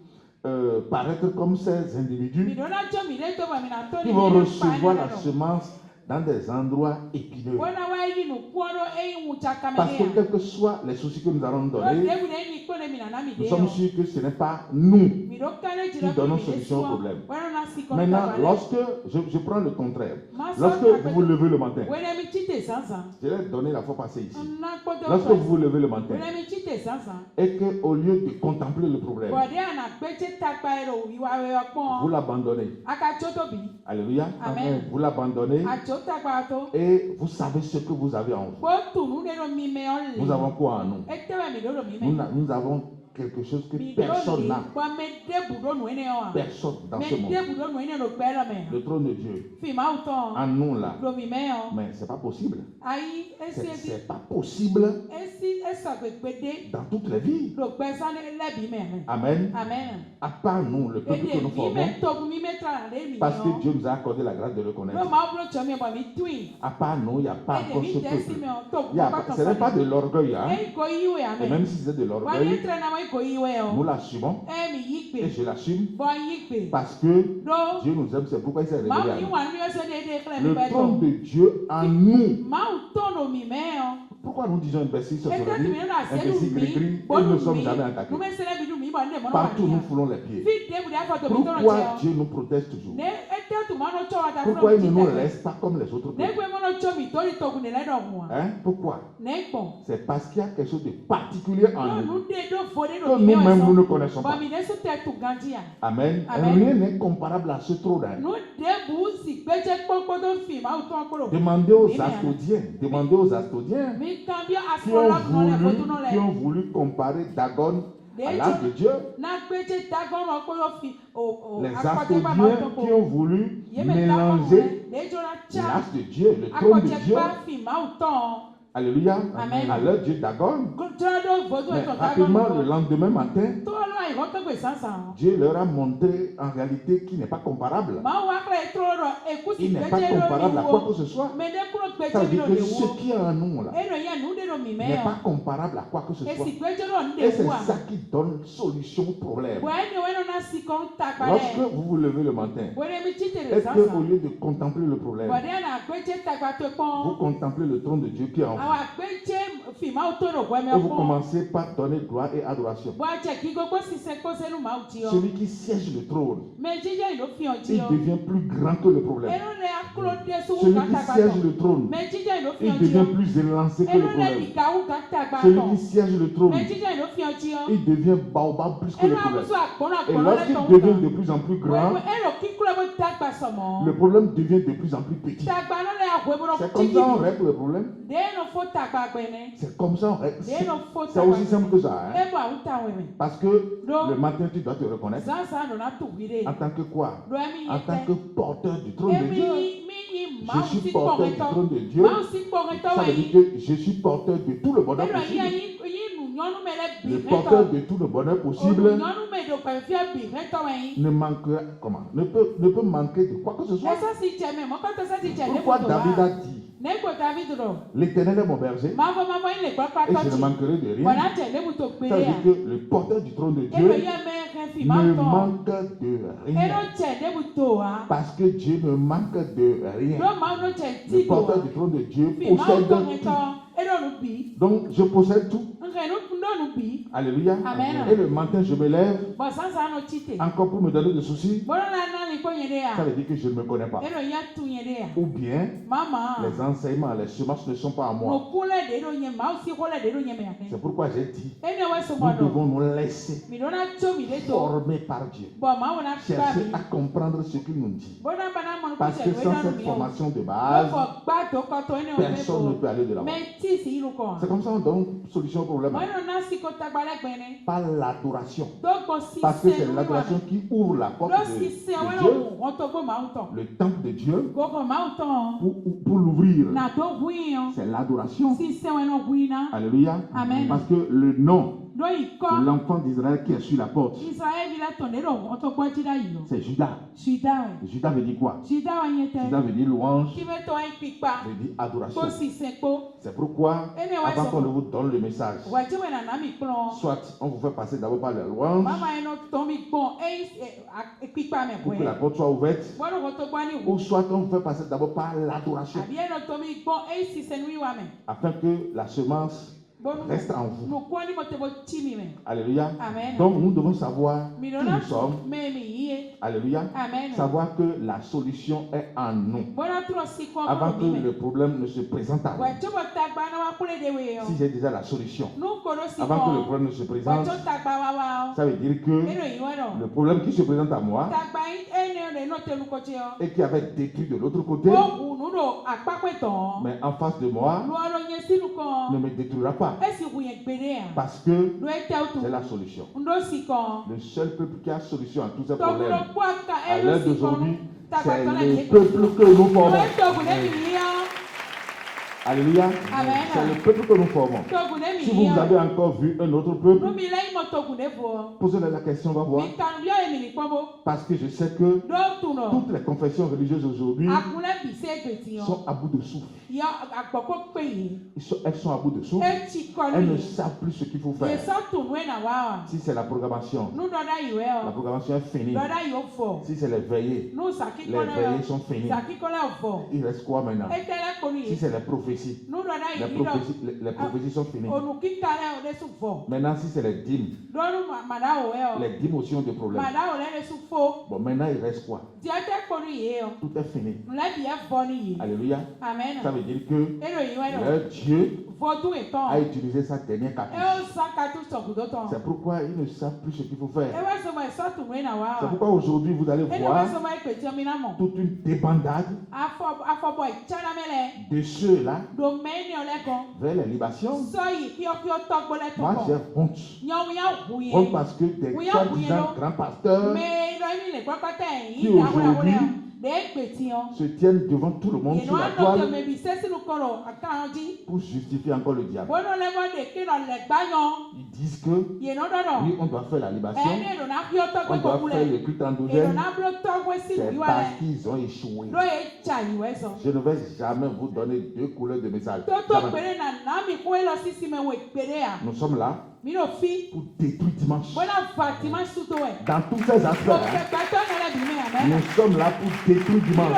paraître comme ces mi individus do na cho mi le to ba mi na to qui ni vont mi recevoir la no semence dans des endroits épineux. wona wa yi nu kuoro e wu chaka me Parce que ya quels que soient les soucis que nous allons no donner, de bu de ni ko ne mi na na mi nous de sommes yo sûrs que ce n'est pas nous. mi do kale ji qui lo donnons mi de solution au so problème. wona na si ko Maintenant, lorsque je prends le contraire, Ma lorsque soeur, vous vous levez le matin, wona mi chite sansan je l'ai donné la fois passée ici. na ko do Lorsque vous vous levez le matin wona mi chite sansan et qu'au lieu de contempler le problème, bode ana gbeche takpa ero iwa we vous opon l'abandonnez. aka cho to bi Alléluia. Amen. Vous l'abandonnez acho takpa to et vous savez ce que vous avez en vous. bo tu nu de no mi me on Nous avons quoi en nous? etewe mi do lo mi Nous, me nous avons quelque chose que mi do personne ni n'a. bo me de bu do nu ene o Personne dans me ce de monde. bu do nu ene no gbe lo me Le trône de Dieu fi ma uton en nous là. do mi me o Mais c'est pas possible. ayi esi ebi C'est pas possible esi eso gbede dans toutes les vies. do gbe san le bi me Amen. amen À part nous, le peuple que ede nous mi formons, me to mi me tra na le mi parce que o Dieu nous a accordé la grâce de le no connaître. ma blo cho mi bo mi twin À part nous, il n'y a pas ede encore mi ce te si peuple. me o to Il y a pa pas- Ce n'est pas de l'orgueil, hein. e go iwe Et amen même si c'est de wa ni l'orgueil, tre na mo go iwe nous o l'assumons e mi yi et pe je l'assume bo yi pe parce que do Dieu nous aime, c'est pourquoi il s'est révélé ma à mi nous. wa ni o se de kle mi Le be trône do de Dieu en nous. ma o to no mi me o Pourquoi nous disons imbécile ce e te soir mi na se imbécile du gris-gris mi et bo nous ne du sommes mi jamais attaqués. nu me se le bi du mi bo ne mo no wa Partout ni nous ya foulons les pieds. fi de bu da fa to mi to no Pourquoi je Dieu nous protège toujours? ne e te tu ma no cho wa ta Pourquoi il ne nous ne laisse pas comme les autres peuples? gbe mo no cho mi to ni to gun le do gun Hein? Pourquoi? ne gbon C'est parce qu'il y a quelque chose de particulier en no nous nu de do fo de que do mi nous-mêmes nous o ne so connaissons bo pas. mi ne su te tu ganji ya Amen. Amen. Rien n'est comparable à ce trône. nu de bu si gbeje popo do fi ma o to ko Demandez aux Amen. Astodiens, demandez aux Astodiens mi cambio qui ont astrologue no le foto no qui le ont voulu comparer Dagon à De l'âge de Dieu. na gbeje dagon ro ko yo fi o Les akote pa ma o to Astodiens qui ko ont voulu ye me dagon mélanger de jo na cha l'âge de Dieu, le trône de akote Dieu. pa fi ma o to Alléluia. Amen. À leur Dieu Dagon. Jado vodo Mais to rapidement, le dagon lendemain matin, to lo ai ho to gbe sansan Dieu leur a montré en réalité qu'il n'est pas comparable. ma wa kre tro ro e ku si Il n'est pas gbeje ro comparable à mi quoi wo que ce soit. me de kuro Ça veut gbeje mi dire ro que le ce wo qui est en nous là e no ya nu de ro mi me n'est o pas comparable à quoi que ce e soit. si gbeje ro Et nde c'est wo ça qui donne solution au problème. bo e ni we no na si kon ta Lorsque pare vous vous levez le matin, bo de mi chite le est-ce qu'au sansan lieu de contempler le problème, bo de na gbeje ta gba to vous pon contemplez le trône de Dieu qui est en vous awa gbeje fi ma o to ro gbe me et vous pon commencez par donner gloire et adoration. bo a che ki gogo si se ko se nu ma o ti o Celui qui siège le trône, me jije lo fi o ti il o devient plus grand que le problème. eno le akuro de su Celui ka qui ta gba siège to le trône, me jije lo fi il o ti devient o plus élancé que le eno le problème. di ka u ka ta gba Celui to qui siège le trône, me jije lo fi o ti o il devient baobab plus que le eno problème. abuso akpona Et akpona le lorsqu'il to devient de plus en plus grand, eno kikuro bo ta gba somo le problème devient de plus en plus petit. ta gba no le ahwe bo C'est comme ça on règle le problème. de no fo ta gba gbe ne C'est comme ça on règle. de no fo C'est ta gba aussi simple que ça. Hein? e bo awuta we me Parce que Non. le matin, tu dois te reconnaître sansan no na tu wire en tant que quoi? do mi En tant yete que porteur du trône de emi Dieu. mi Je suis porteur du trône de Dieu. Ça veut dire que je suis porteur de tout le bonheur possible. Le porteur de tout le bonheur possible ne manquera, ne peut manquer de quoi que ce soit. Pourquoi David a dit, l'Éternel est mon berger et je ne manquerai de rien. Ça veut dire que le porteur du trône de Dieu ne manque de rien. Parce que Dieu ne manque de rien. Le porteur du trône de Dieu possède tout. Donc je possède tout. Alléluia. Amen. Et le matin je me lève encore pour me donner des soucis. Ça veut dire que je ne me connais pas. Ou bien les enseignements, les semences ne sont pas à moi. C'est pourquoi j'ai dit, nous devons nous laisser former par Dieu. Chercher à comprendre ce qu'il nous dit. Parce que sans cette formation de base, personne ne peut aller de l'avant. C'est comme ça qu'on donne solution au problème. Par l'adoration. Parce que c'est l'adoration qui ouvre la porte de Dieu, le temple de Dieu, pour l'ouvrir. C'est l'adoration. Alléluia. Amen. Parce que le nom de l'enfant d'Israël qui est sur la porte, c'est Judas. Judas veut dire quoi? Judas veut dire louange, veut dire adoration. C'est pourquoi, avant qu'on ne vous donne le message, soit on vous fait passer d'abord par la louange, pour que la porte soit ouverte, ou soit on vous fait passer d'abord par l'adoration, afin que la semence reste en vous. Alléluia. Amen. Donc nous devons savoir qui nous sommes. Alléluia. Amen. Savoir que la solution est en nous. Avant que le problème ne se présente à nous. Si j'ai déjà la solution, avant que le problème ne se présente, ça veut dire que le problème qui se présente à moi et qui avait détruit de l'autre côté, mais en face de moi, ne me détruira pas. Parce que c'est la solution. Le seul peuple qui a solution à tous ces problèmes à l'heure d'aujourd'hui, c'est le peuple que nous formons. Alléluia. C'est le peuple que nous formons. Si vous avez encore vu un autre peuple, posez-leur la question, on va voir. Parce que je sais que toutes les confessions religieuses aujourd'hui sont à bout de souffle. Elles sont à bout de souffle. Elles ne savent plus ce qu'il faut faire. Si c'est la programmation est finie. Si c'est les veillées sont finies. Il reste quoi maintenant? Si c'est les prophéties, les prophéties sont finies. Maintenant, si c'est les dîmes aussi ont des problèmes. Bon, maintenant, il reste quoi? Tout est fini. Alléluia. Amen. Ça veut dire que leur Dieu a utilisé sa dernière cartouche. C'est pourquoi ils ne savent plus ce qu'il faut faire. C'est pourquoi aujourd'hui, vous allez voir toute une débandade de ceux-là vers les libations. Moi, j'ai honte. Honte parce que des soi-disant grands pasteurs qui aujourd'hui se tiennent devant tout le monde sur la toile pour justifier encore le diable. Ils disent que oui, on doit faire la libation, on doit faire le culte endogène. C'est parce qu'ils ont échoué. Je ne vais jamais vous donner deux couleurs de message. Nous sommes là pour détruire dimanche. Dans tous ces aspects, nous sommes là pour détruire dimanche.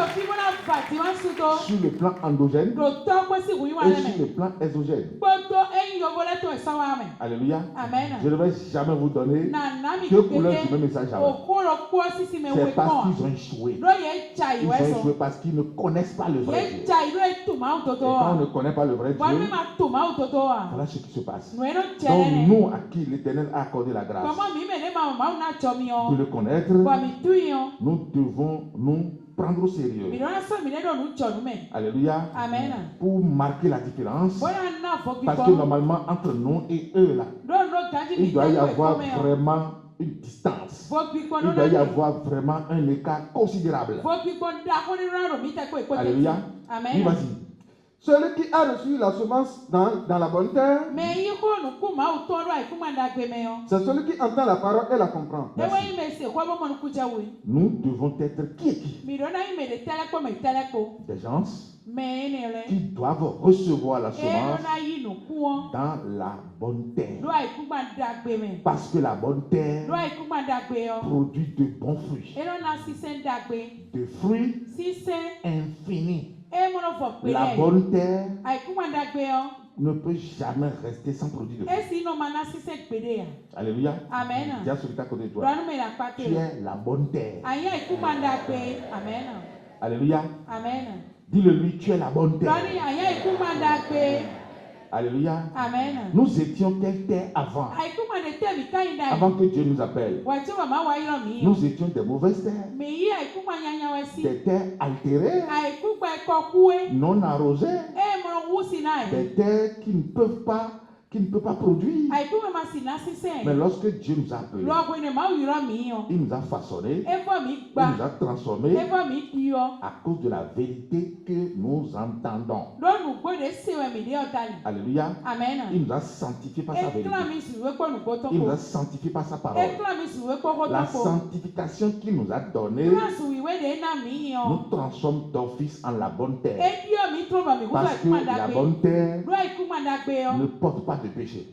Sur le plan endogène et sur le plan exogène. Alléluia. Amen. Je ne vais jamais vous donner deux couleurs du même message. C'est parce qu'ils ont échoué. Ils ont échoué parce qu'ils ne connaissent pas le vrai Dieu. Et quand on ne connaît pas le vrai Dieu, voilà ce qui se passe. Donc nous, à qui l'Éternel a accordé la grâce de le connaître, nous devons nous prendre au sérieux. Alléluia. Amen. Pour marquer la différence. Parce que normalement, entre nous et eux, là, il doit y avoir vraiment une distance. Il doit y avoir vraiment un écart considérable. Alléluia. Amen. Oui, vas-y. Celui qui a reçu la semence dans la bonne terre, c'est celui qui entend la parole et la comprend. Nous devons être qui? Des gens qui doivent recevoir la semence dans la bonne terre. Parce que la bonne terre produit de bons fruits. De fruits infinis. La bonne terre ne peut jamais rester sans produire de fruits. Alléluia. Amen. Dis à celui qui est à côté de toi. Tu es la bonne terre. Amen. Alléluia. Amen. Dis-le lui, tu es la bonne terre. Alléluia. Amen. Nous étions quelle terre avant? Avant que Dieu nous appelle. Nous étions des mauvaises terres. Des terres altérées. Non arrosées. Des terres qui ne peuvent pas produire. Mais lorsque Dieu nous a appelés, il nous a façonnés, il nous a transformés à cause de la vérité que nous entendons. Alléluia. Amen. Il nous a sanctifiés par sa vérité. Il nous a sanctifiés par sa parole. La sanctification qu'il nous a donnée nous transforme d'office en la bonne terre. Parce que la bonne terre ne porte pas de péché.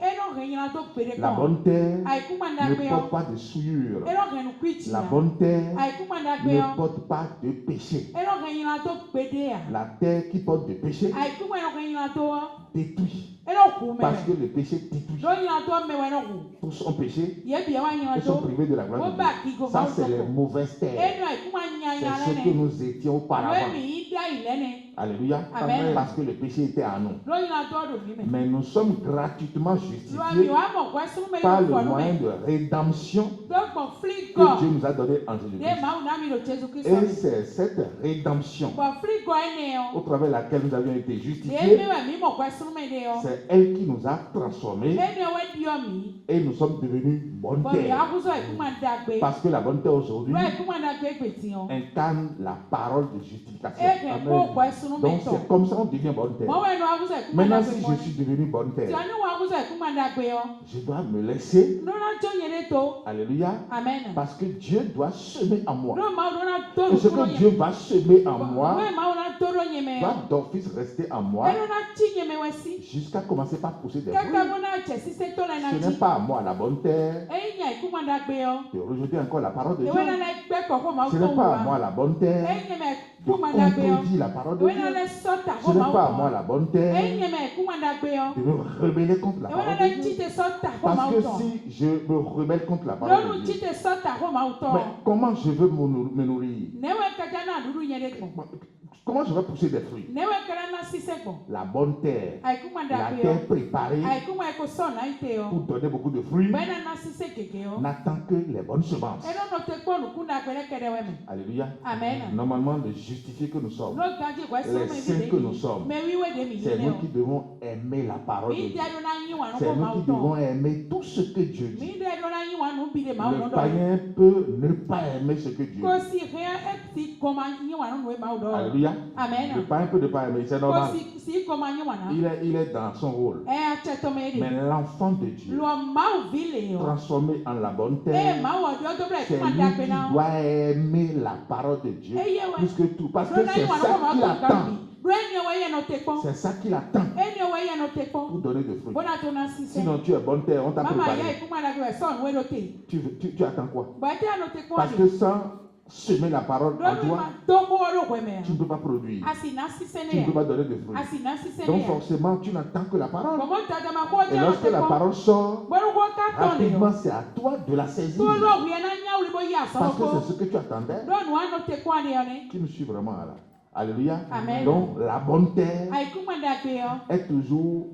La bonne terre ne porte pas de souillure. La bonne terre ne porte pas de péché. La terre qui porte de péché détruit. Parce que le péché détruit. Tous ont péché et sont privés de la gloire de Dieu. Ça, c'est les mauvaises terres. C'est ce que nous étions auparavant. Alléluia. Amen. Parce que le péché était en nous. Mais nous sommes gratuitement justifiés par le moyen de rédemption que Dieu nous a donné en Jésus-Christ. Et c'est cette rédemption au travers de laquelle nous avions été justifiés. C'est elle qui nous a transformés et nous sommes devenus bonne terre. Parce que la bonne terre aujourd'hui incarne la parole de justification. Amen. Donc c'est comme ça qu'on devient bonne terre. Maintenant, si je suis devenu bonne terre, je dois me laisser. Alléluia. Amen. Parce que Dieu doit semer en moi. Et ce que Dieu va semer en moi va d'office rester en moi jusqu'à commencer par pousser des fruits. Ce n'est pas à moi la bonne terre de rejeter encore la parole de Dieu. Ce n'est pas à moi la bonne terre de contredire la parole de Dieu. Ce n'est pas à moi la bonne terre de me rebeller contre la parole de Dieu. Parce que si je me rebelle contre la parole de Dieu, mais comment je veux me nourrir? Comment je vais pousser des fruits? La bonne terre, la terre préparée pour donner beaucoup de fruits, n'attend que les bonnes semences. Alléluia. Amen. Normalement, les justifiés que nous sommes, les saints que nous sommes, c'est nous qui devons aimer la parole de Dieu. C'est nous qui devons aimer tout ce que Dieu dit. Le païen peut ne pas aimer ce que Dieu dit. Alléluia. Amen. Le païen peut ne pas aimer, c'est normal. Il est dans son rôle. Mais l'enfant de Dieu, transformé en la bonne terre, c'est lui qui doit aimer la parole de Dieu plus que tout. Parce que c'est ça qu'il attend. C'est ça qu'il attend pour donner des fruits. Sinon, tu es bonne terre, on t'a préparé. Tu attends quoi? Parce que sans semer la parole en toi, tu ne peux pas produire. Tu ne peux pas donner de fruits. Donc forcément, tu n'attends que la parole. Et lorsque la parole sort, rapidement, c'est à toi de la saisir. Parce que c'est ce que tu attendais. Tu me suis vraiment là. Alléluia. Amen. Donc la bonne terre est toujours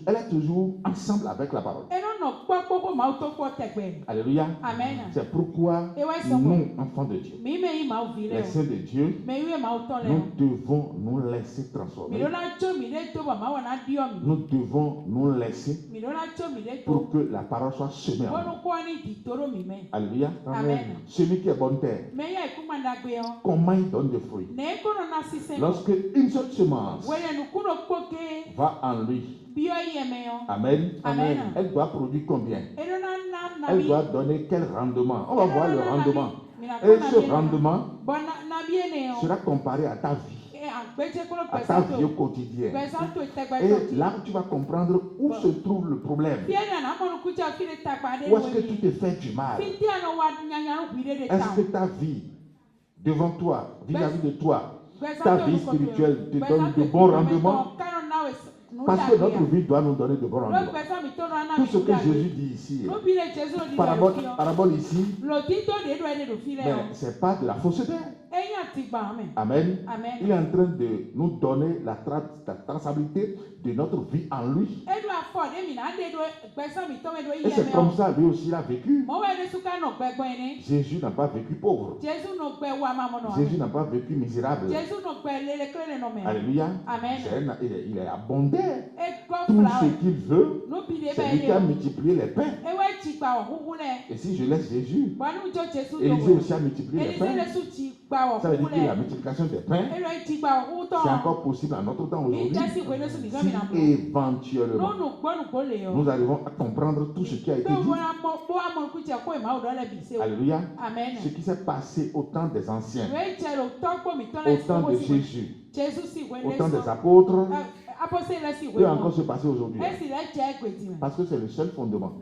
elle est toujours ensemble avec la parole. Alléluia. Amen. C'est pourquoi nous, enfants de Dieu, les saints de Dieu, nous devons nous laisser transformer. Nous devons nous laisser pour que la parole soit semée en nous. Alléluia. Amen. Celui qui est bonne terre, comment il donne des fruits? Lorsque une seule semence va en lui, amen, Amen. Elle doit produire combien? Elle doit donner quel rendement? On va voir le rendement. Et ce rendement sera comparé à ta vie, à ta vie au quotidien. Et là, tu vas comprendre où se trouve le problème. Où est-ce que tu te fais du mal? Est-ce que ta vie devant toi, vis-à-vis de toi, ta vie spirituelle te donne de bons rendements? Parce que notre vie doit nous donner de bons rendements. Tout ce que Jésus dit ici, parabole ici, ce n'est pas de la fausseté. Amen. Il est en train de nous donner la traçabilité de notre vie en lui. Et c'est comme ça, lui aussi, il a vécu. Jésus n'a pas vécu pauvre. Jésus n'a pas vécu misérable. Alléluia. Il est abondé. Tout ce qu'il veut, c'est lui qui a multiplié les pains. Et si je laisse Jésus, Élisée aussi a multiplié les pains. Ça veut dire que la multiplication des pains, c'est encore possible en notre temps aujourd'hui. Si éventuellement nous arrivons à comprendre tout ce qui a été dit. Alléluia. Amen. Ce qui s'est passé au temps des anciens, au temps de Jésus, au temps des apôtres, peut encore se passer aujourd'hui. Parce que c'est le seul fondement.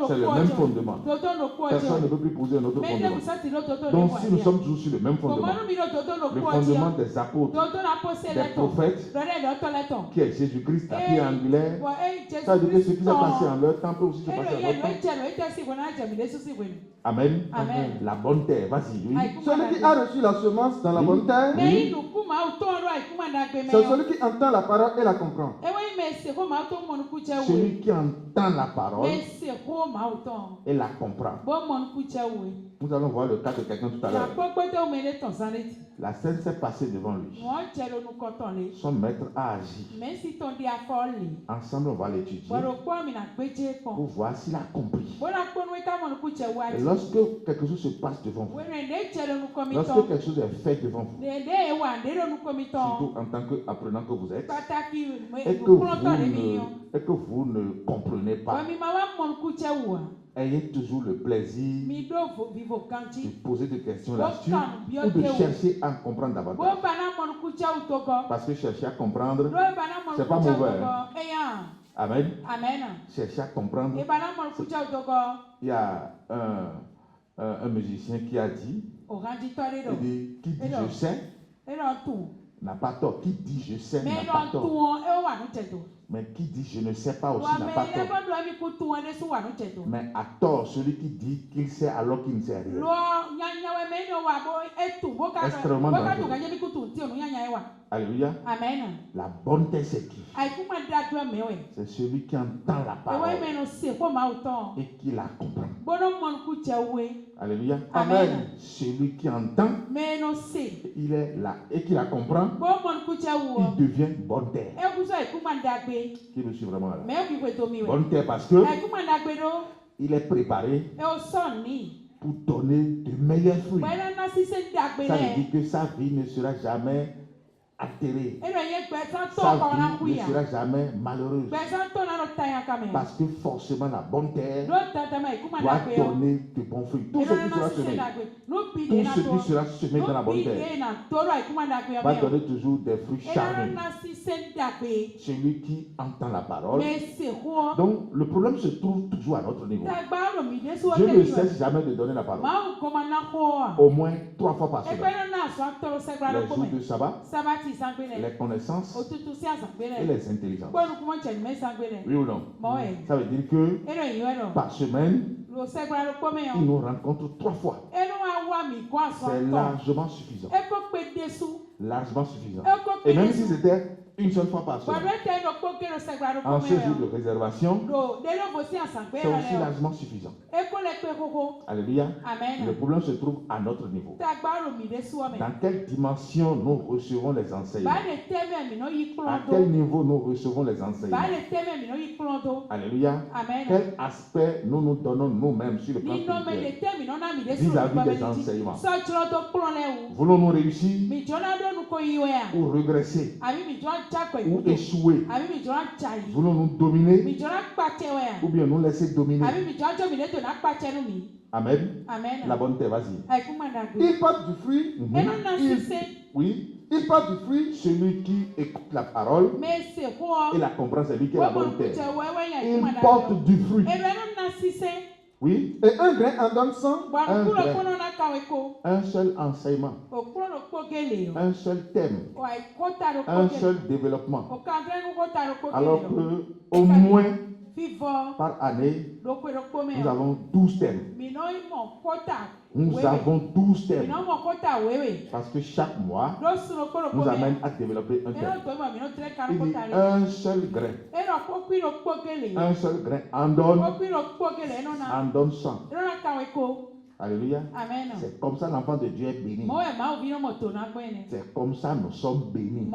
C'est le même fondement. Personne ne peut plus poser un autre fondement. Donc si nous sommes toujours sur le même fondement, le fondement des apôtres, des prophètes, qui est Jésus-Christ, la pierre angulaire, ça veut dire que ce qui s'est passé en leur temps peut aussi se passer en notre temps. Amen. Amen. La bonne terre, vas-y. Oui. Celui qui a reçu la semence dans la bonne terre, Oui. c'est celui qui entend la parole et la comprend. Celui qui entend la parole et la comprend. Nous allons voir le cas de quelqu'un tout à l'heure. La scène s'est passée devant lui. Son maître a agi. Ensemble, on va l'étudier pour voir s'il a compris. Et lorsque quelque chose se passe devant vous, lorsque quelque chose est fait devant vous, surtout en tant qu'apprenant que vous êtes, et que vous ne comprenez pas, ayez toujours le plaisir de poser des questions là-dessus ou de chercher à comprendre davantage. Parce que chercher à comprendre, c'est pas mauvais. Amen. Chercher à comprendre. Il y a un musicien qui a dit, qui dit je sais, n'a pas tort. Qui dit je sais n'a pas tort. Mais qui dit je ne sais pas aussi n'a pas tort. Mais à tort, celui qui dit qu'il sait alors qu'il ne sait rien. Extrêmement dangereux. Alléluia. Amen. La bonne terre, c'est qui? C'est celui qui entend la parole et qui la comprend. Alléluia. Amen. Celui qui entend, il est là et qui la comprend, il devient bonne terre. Qui me suit vraiment là? Bonne terre parce que il est préparé pour donner de meilleurs fruits. Ça veut dire que sa vie ne sera jamais altérée. Sa vie ne sera jamais malheureuse. Parce que forcément la bonne terre doit donner de bons fruits. Tout ce qui sera semé, dans la bonne terre va donner toujours des fruits charnés. Celui qui entend la parole. Donc le problème se trouve toujours à notre niveau. Dieu ne cesse jamais de donner la parole. Au moins 3 fois par semaine. Les jours de sabbat, les connaissances et les intelligences. Oui ou non? Ça veut dire que par semaine, il nous rencontre 3 fois. C'est largement suffisant. Largement suffisant. Et même si c'était une seule fois par semaine. En ce jour de réservation, c'est aussi largement suffisant. Alléluia. Le problème se trouve à notre niveau. Dans quelle dimension nous recevons les enseignements? À quel niveau nous recevons les enseignements? Alléluia. Quel aspect nous nous donnons nous-mêmes sur le plan spirituel vis-à-vis des enseignements? Voulons-nous réussir ou regresser ou échouer? Voulons-nous dominer ou bien nous laisser dominer? Amen. La bonne terre, vas-y. Il porte du fruit. Oui. Il porte du fruit. Celui qui écoute la parole et la comprend, c'est lui qui est la bonne terre. Il porte du fruit. Oui. Et un grain en donne 100. Un seul enseignement. Un seul thème. Un seul développement. Alors que au moins par année, nous avons 12 thèmes. Nous avons 12 thèmes. Parce que chaque mois nous amène à développer un thème. Il dit un seul grain. Un seul grain en donne 100. Alléluia. Amen. C'est comme ça l'enfant de Dieu est béni. C'est comme ça nous sommes bénis.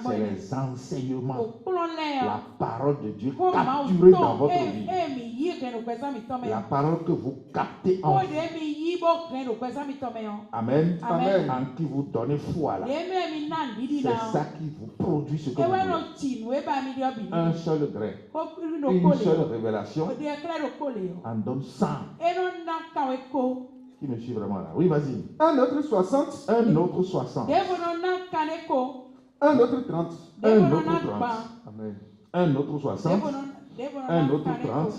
C'est les enseignements, la parole de Dieu capturée dans votre vie. La parole que vous captez en vous. Amen. Amen. En qui vous donnez foi là. C'est ça qui vous produit ce que vous voulez. Un seul grain, une seule révélation en donne 100. Qui me suit vraiment là? Oui, vas-y. Un autre 60. Un autre 60. Un autre 30. Un autre 30. Amen. Un autre 60. Un autre 30.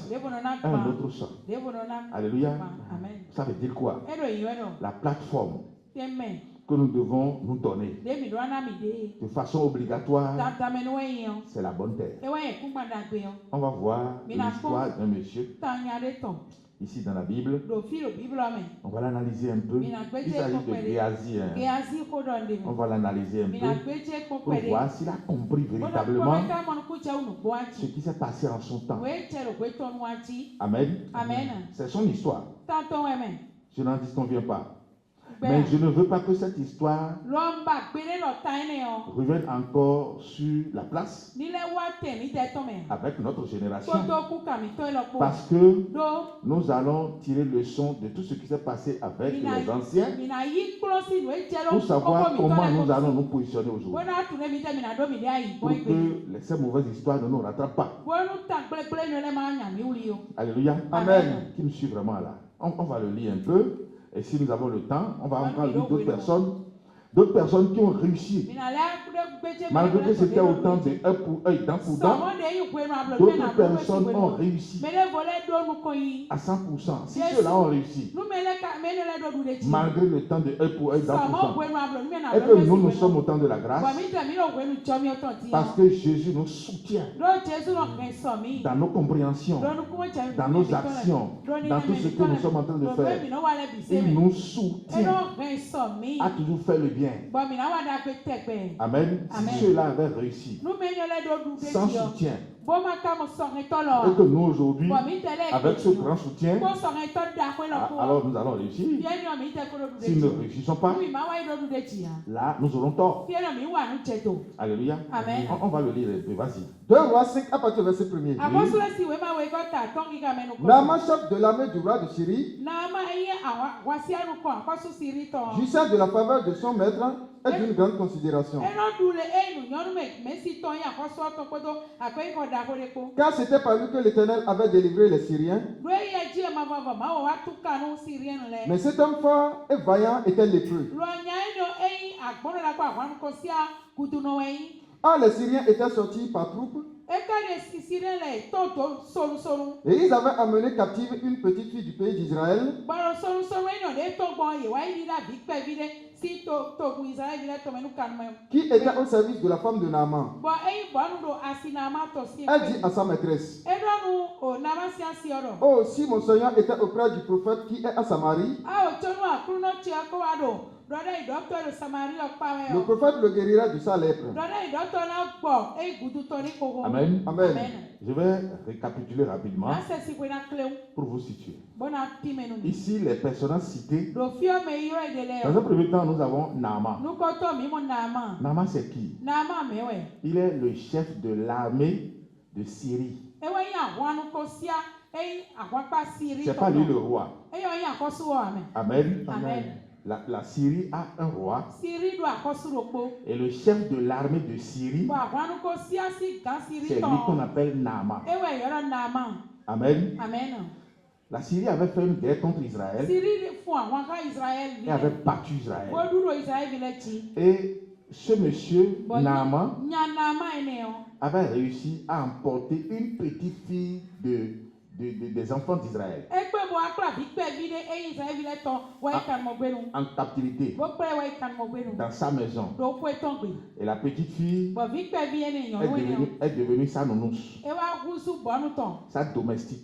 Un autre 100. Alléluia. Ça veut dire quoi? La plateforme que nous devons nous donner de façon obligatoire, c'est la bonne terre. On va voir l'histoire d'un monsieur ici dans la Bible. On va l'analyser un peu. Il s'agit de Géasi. On va l'analyser un peu pour voir s'il a compris véritablement ce qui s'est passé en son temps. Amen. C'est son histoire. Je n'en disconviens pas. Mais je ne veux pas que cette histoire revienne encore sur la place avec notre génération. Parce que nous allons tirer leçon de tout ce qui s'est passé avec les anciens pour savoir comment nous allons nous positionner aujourd'hui. Pour que ces mauvaises histoires ne nous rattrapent pas. Alléluia. Amen. Qui me suit vraiment là? On va le lire un peu. Et si nous avons le temps, on va encore lire d'autres personnes qui ont réussi. Malgré que c'était autant de œil pour œil, dent pour dent, d'autres personnes ont réussi à 100%. Si ceux-là ont réussi, malgré le temps de œil pour œil, dent pour dent, et que nous sommes au temps de la grâce, parce que Jésus nous soutient dans nos compréhensions, dans nos actions, dans tout ce que nous sommes en train de faire. Il nous soutient à toujours faire le bien. Amen. Si ceux-là avaient réussi sans soutien, et que nous aujourd'hui, avec ce grand soutien, alors nous allons réussir. Si nous ne réussissons pas, là nous aurons tort. Alléluia. On va le lire un peu, vas-y. 2 Rois 5 à partir du verset 1er. Naaman, chef de l'armée du roi de Syrie, jouissait de la faveur de son maître et d'une grande considération. Car c'était par lui que l'Éternel avait délivré les Syriens. Mais cet homme fort et vaillant était lépreux. Or les Syriens étaient sortis par troupes. Et ils avaient amené captive une petite fille du pays d'Israël qui était au service de la femme de Naaman. Elle dit à sa maîtresse: oh, si mon Seigneur était auprès du prophète qui est à Samarie, Le prophète le guérira de sa lèpre. Amen. Amen. Je vais récapituler rapidement pour vous situer. Ici, les personnages cités. Dans un premier temps, nous avons Naaman. Naaman, c'est qui? Il est le chef de l'armée de Syrie. C'est pas lui le roi. Amen. Amen. La Syrie a un roi. Et le chef de l'armée de Syrie, c'est lui qu'on appelle Naaman. Amen. Amen. La Syrie avait fait une guerre contre Israël et avait battu Israël. Et ce monsieur, Naaman, avait réussi à emporter une petite fille des enfants d'Israël en captivité dans sa maison. Et la petite fille est devenue sa nounouche, sa domestique.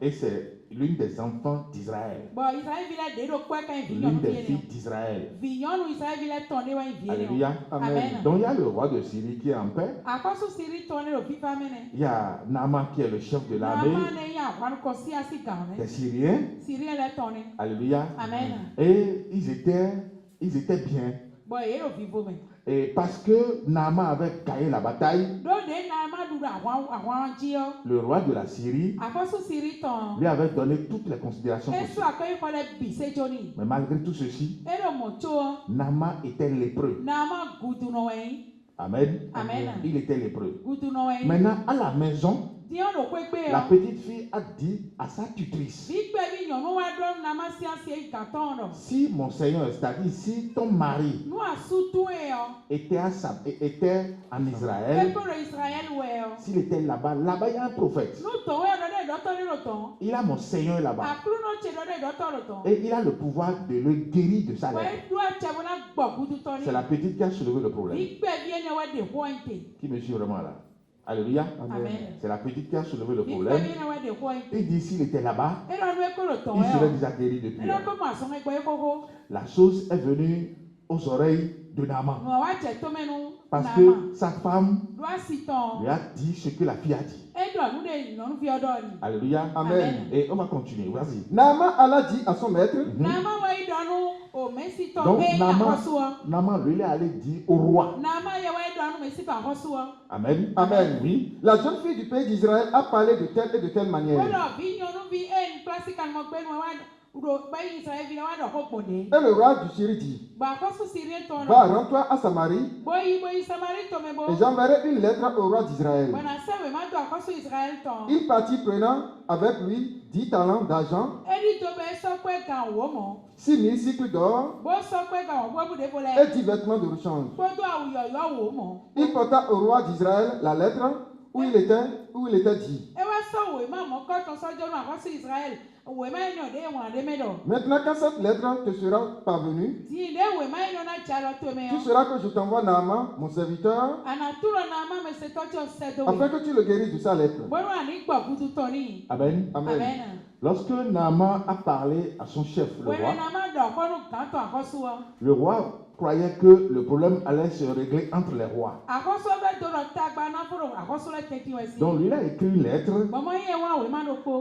Et c'est l'une des enfants d'Israël, l'une des filles d'Israël. Alléluia. Amen. Donc il y a le roi de Syrie qui est en paix. Il y a Naaman qui est le chef de l'armée des Syriens. Alléluia. Amen. Et ils étaient bien. Et parce que Naaman avait gagné la bataille, le roi de la Syrie lui avait donné toutes les considérations possibles. Mais malgré tout ceci, Naaman était lépreux. Amen. Amen. Il était lépreux. Maintenant, à la maison, la petite fille a dit à sa tutrice: si mon Seigneur, c'est-à-dire si ton mari était en Israël, s'il était là-bas, il y a un prophète. Il a mon Seigneur là-bas. Et il a le pouvoir de le guérir de sa lèpre. C'est la petite qui a soulevé le problème. Qui me suit vraiment là? Alléluia. Amen. C'est la petite qui a soulevé le problème. Il dit s'il était là-bas, il serait déjà guéri depuis. La chose est venue aux oreilles de Naaman. Parce que sa femme lui a dit ce que la fille a dit. Alléluia. Amen. Et on va continuer. Vas-y. Naaman alla dit à son maître. Donc Naaman, lui, il est allé dire au roi. Amen. Amen. Oui. La jeune fille du pays d'Israël a parlé de telle et de telle manière. Et le roi du Syrie dit: va, rends-toi à Samarie, et j'enverrai une lettre au roi d'Israël. Il partit prenant avec lui 10 talents d'argent, 6 000 cycles d'or et 10 vêtements de rechange. Il porta au roi d'Israël la lettre où il était dit. Maintenant, quand cette lettre te sera parvenue, tu sauras que je t'envoie Naaman, mon serviteur, afin que tu le guérisses de sa lèpre. Amen. Amen. Lorsque Naaman a parlé à son chef, le roi croyait que le problème allait se régler entre les rois. Donc lui, il a écrit une lettre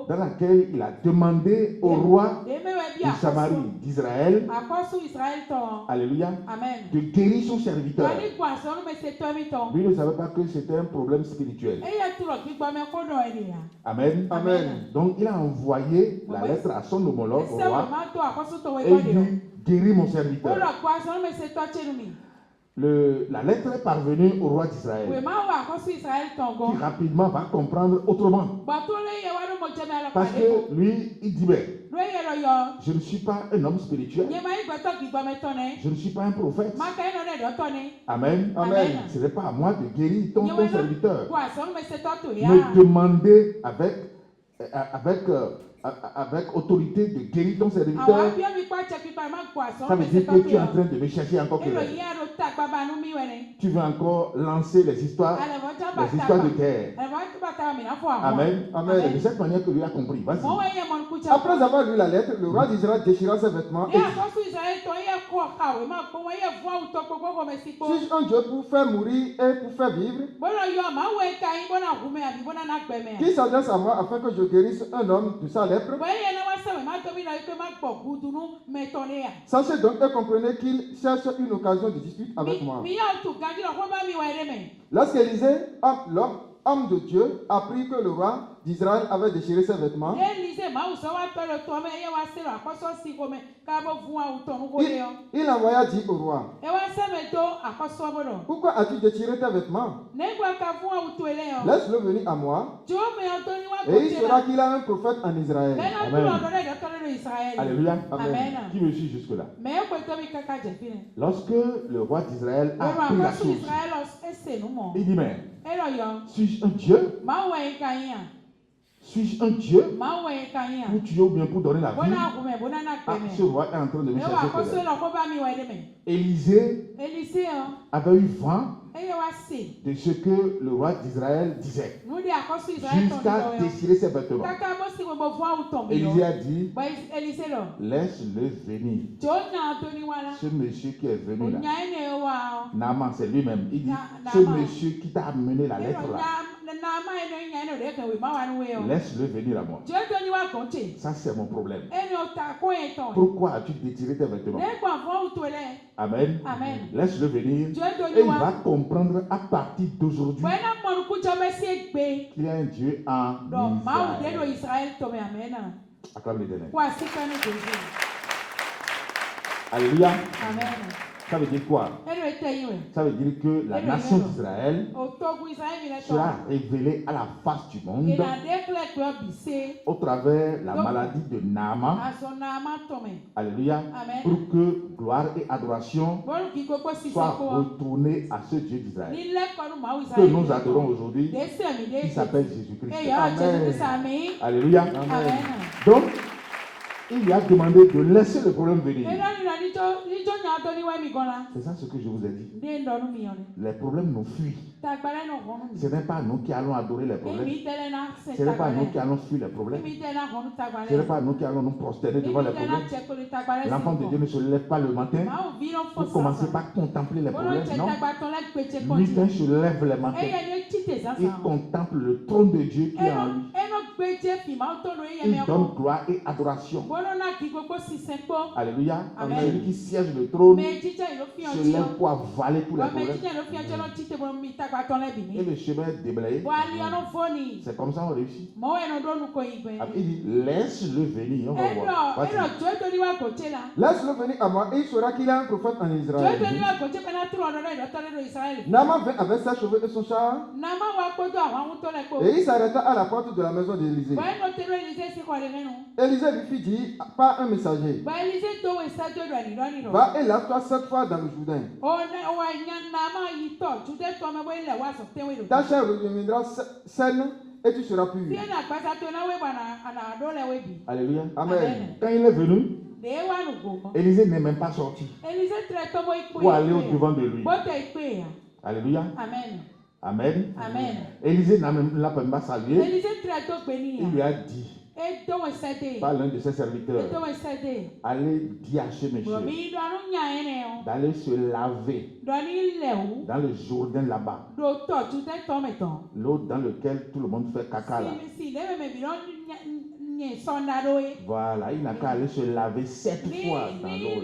dans laquelle il a demandé au roi de Samarie, d'Israël, alléluia, de guérir son serviteur. Lui ne savait pas que c'était un problème spirituel. Amen. Amen. Donc il a envoyé la lettre à son homologue au roi et il dit: guéris mon serviteur. La lettre est parvenue au roi d'Israël, qui rapidement va comprendre autrement. Parce que lui, il dit: je ne suis pas un homme spirituel, je ne suis pas un prophète. Amen. Amen. Ce n'est pas à moi de guérir ton serviteur. Me demander avec autorité de guérir ton serviteur, ça veut dire que tu es en train de me chercher encore quelqu'un. Tu veux encore lancer les histoires de guerre. Amen. Amen. C'est de cette manière que lui a compris. Vas-y. Après avoir lu la lettre, le roi d'Israël déchira ses vêtements et dit: Suis-je un Dieu pour faire mourir et pour faire vivre? Qui s'adresse à moi afin que je guérisse un homme de sa lèpre? Sachez donc et comprenez qu'il cherche une occasion de dispute avec moi. Lorsqu'Élisée, homme de Dieu, apprit que le roi d'Israël avait déchiré ses vêtements, il envoya dire au roi: pourquoi as-tu déchiré tes vêtements? Laisse-le venir à moi, et il saura qu'il a un prophète en Israël. Amen. Alléluia. Amen. Qui me suit jusque-là? Lorsque le roi d'Israël a pris la chose, il dit: mais suis-je un Dieu? Suis-je un Dieu pour tuer ou bien pour donner la vie? Ce roi est en train de me chercher. Élisée avait eu vent de ce que le roi d'Israël disait, jusqu'à déchirer ses vêtements. Élisée a dit: laisse-le venir. Ce monsieur qui est venu là, Naaman, c'est lui-même. Il dit: ce monsieur qui t'a amené la lettre là, laisse-le venir à moi. Ça, c'est mon problème. Pourquoi as-tu déchiré tes vêtements? Amen. Laisse-le venir. Et il va comprendre à partir d'aujourd'hui qu'il y a un Dieu en Israël. Acclame l'Éternel. Alléluia. Ça veut dire quoi? Ça veut dire que la nation d'Israël sera révélée à la face du monde au travers de la maladie de Naaman. Alléluia. Pour que gloire et adoration soient retournées à ce Dieu d'Israël que nous adorons aujourd'hui, qui s'appelle Jésus-Christ. Amen. Alléluia. Amen. Donc, il lui a demandé de laisser le problème venir. C'est ça ce que je vous ai dit. Les problèmes nous fuient. Ce n'est pas nous qui allons adorer les problèmes. Ce n'est pas nous qui allons fuir les problèmes. Ce n'est pas nous qui allons nous prosterner devant les problèmes. L'enfant de Dieu ne se lève pas le matin pour commencer par contempler les problèmes. Non. Lui, quand il se lève le matin, il contemple le trône de Dieu qui est en lui. Il donne gloire et adoration. Alléluia. Celui qui siège le trône se lève pour avaler tous les problèmes. Et le chemin est déblayé. C'est comme ça qu'on réussit. Il dit: laisse-le venir. On va voir. Laisse-le venir à moi et il saura qu'il a un prophète en Israël. Naaman vint avec ses cheveux et son char, et il s'arrêta à la porte de la maison d'Élisée. Élisée lui fit dire par un messager: va et lave-toi 7 fois dans le Jourdain. Ta chair redeviendra saine et tu seras pur. Alléluia. Amen. Quand il est venu, Élisée n'est même pas sorti pour aller au-devant de lui. Alléluia. Amen. Élisée n'a même pas salué. Il lui a dit par l'un de ses serviteurs: allez dire à ce monsieur d'aller se laver dans le Jourdain là-bas, l'eau dans laquelle tout le monde fait caca là. Voilà, il n'a qu'à aller se laver 7 fois dans l'eau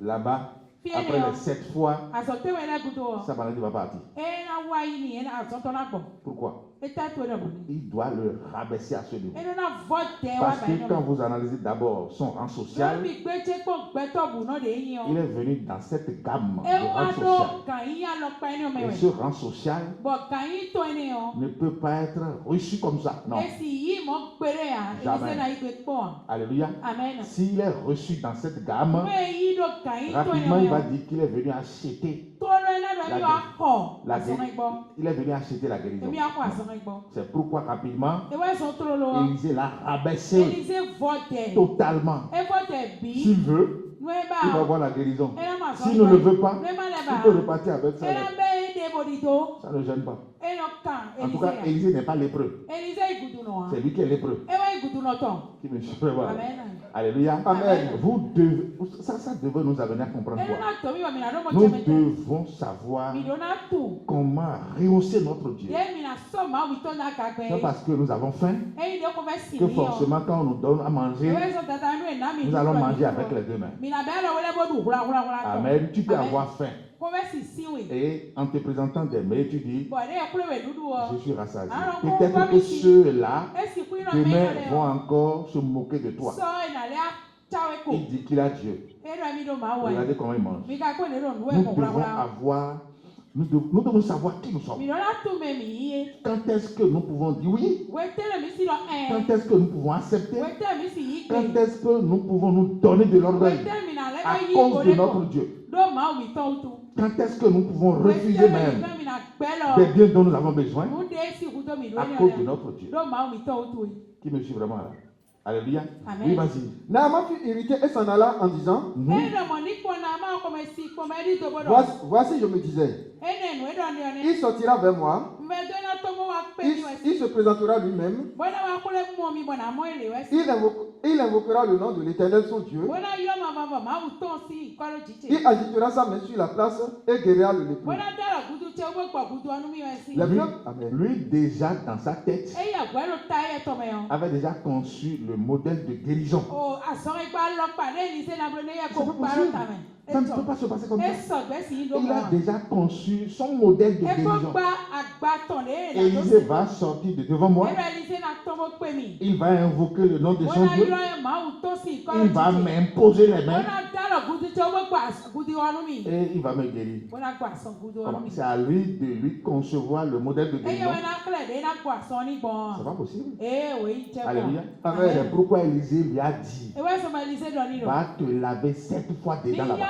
là-bas. Après les 7 fois, sa maladie va partir. Pourquoi? Il doit le rabaisser à ce niveau. Parce que quand vous analysez d'abord son rang social, il est venu dans cette gamme de rang social. Et ce rang social ne peut pas être reçu comme ça. Non. Jamais. Alléluia. S'il est reçu dans cette gamme, rapidement il va dire qu'il est venu acheter il est venu acheter la guérison. C'est pourquoi rapidement Élisée l'a rabaissé totalement. S'il veut, il va avoir la guérison. S'il ne le veut pas, il peut repartir avec ça. Ça ne gêne pas. En tout cas, Élisée n'est pas lépreux. C'est lui qui est lépreux. Qui me suit vraiment. Amen. Alléluia. Amen. Ça devait nous amener à comprendre quoi. Nous devons savoir comment rehausser notre Dieu. C'est parce que nous avons faim que forcément quand on nous donne à manger, nous allons manger avec les deux mains. Amen. Tu peux avoir faim. Et en te présentant des mets, tu dis, je suis rassasié. Peut-être que ceux-là, demain, vont encore se moquer de toi. Il dit qu'il a Dieu. Regardez comment il mange. Nous devons savoir qui nous sommes. Quand est-ce que nous pouvons dire oui? Quand est-ce que nous pouvons accepter? Quand est-ce que nous pouvons nous donner de l'orgueil à cause de notre Dieu? Quand est-ce que nous pouvons refuser même des biens dont nous avons besoin à cause de notre Dieu? Qui me suit vraiment là? Alléluia. Oui, vas-y. Naaman fut irrité et s'en alla en disant, voici, je me disais, il sortira vers moi, il se présentera lui-même, il invoquera le nom de l'Éternel son Dieu, il agitera sa main sur la place et guérira le lépreux. Lui déjà dans sa tête avait déjà conçu le modèle de guérison. Ça ne peut pas se passer comme ça. Il a déjà conçu son modèle de guérison. Élisée va sortir de devant moi. Il va invoquer le nom de son Dieu. Il va m'imposer les mains. Et il va me guérir. C'est à lui de lui concevoir le modèle de guérison. C'est pas possible. Alléluia. C'est pourquoi Élisée lui a dit, va te laver 7 fois dedans là-bas.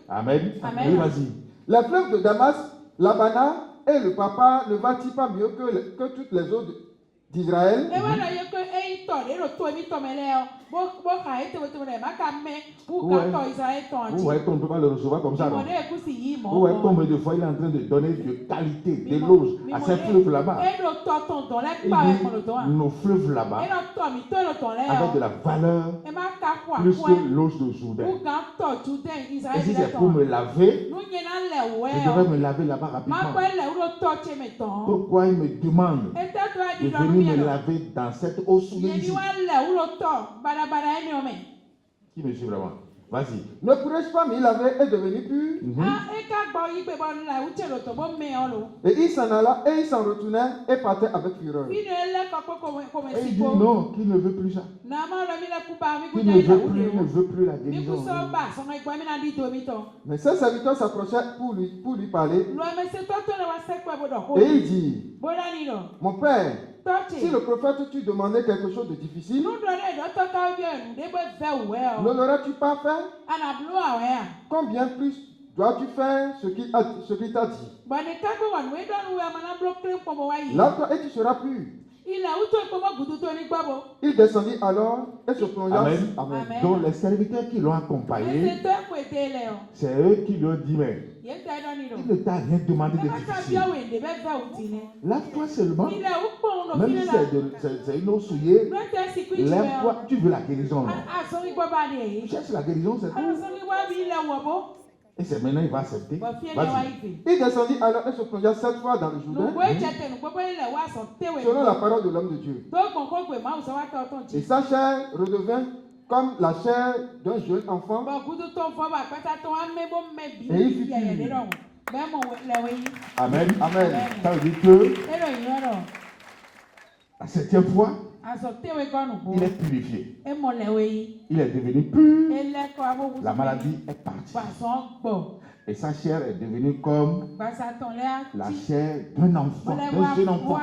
Amen. Oui, vas-y. La fleuve de Damas, l'Abana et le papa ne va-t-il pas mieux que toutes les autres d'Israël? Vous voyez qu'on ne peut pas le recevoir comme ça, non? Vous voyez combien de fois il est en train de donner de qualité, d'éloge à ces fleuves là-bas. Il dit, nos fleuves là-bas, avec de la valeur, plus que l'eau de Jourdain. Et si c'est pour me laver, je devrais me laver là-bas rapidement. Pourquoi il me demande de venir me laver dans cette eau souillée ici? Qui me suit vraiment? Vas-y. Ne pourrais-je pas m'y laver et devenir pur? Et il s'en alla et il s'en retournait et partait avec fureur. Et il dit non, qu'il ne veut plus ça. Il ne veut plus la guérison. Mais ses serviteurs s'approchaient pour lui parler. Et il dit, mon père, si le prophète tu demandais quelque chose de difficile, ne l'aurais-tu pas fait? Combien plus dois-tu faire ce qu'il t'a dit? Lave-toi et tu seras pur. Il descendit alors et se plongea. Amen. Donc les serviteurs qui l'ont accompagné, c'est eux qui lui ont dit, mais il ne t'a rien demandé de difficile. Lave-toi seulement. Même si c'est une eau souillée, lève-toi. Tu veux la guérison, non? Tu cherches la guérison, c'est tout. Et c'est maintenant il va accepter. Vas-y. Il descendit alors et se plongea 7 fois dans le Jourdain, selon la parole de l'homme de Dieu. Et sa chair redevint comme la chair d'un jeune enfant. Et il fut pur. Amen. Amen. Ça veut dire que la 7e fois, il est purifié. Il est devenu pur. La maladie est partie. Et sa chair est devenue comme la chair d'un enfant, d'un jeune enfant.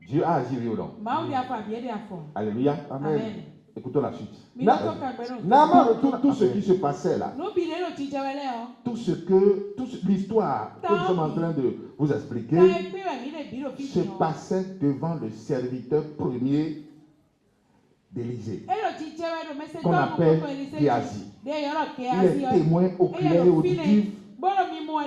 Dieu a agi, oui ou non? Alléluia. Amen. Écoutons la suite. Tout ce qui se passait là, toute l'histoire que nous sommes en train de vous expliquer, se passait devant le serviteur premier d'Élisée, qu'on appelle Géasi. Il est témoin oculaire et auditif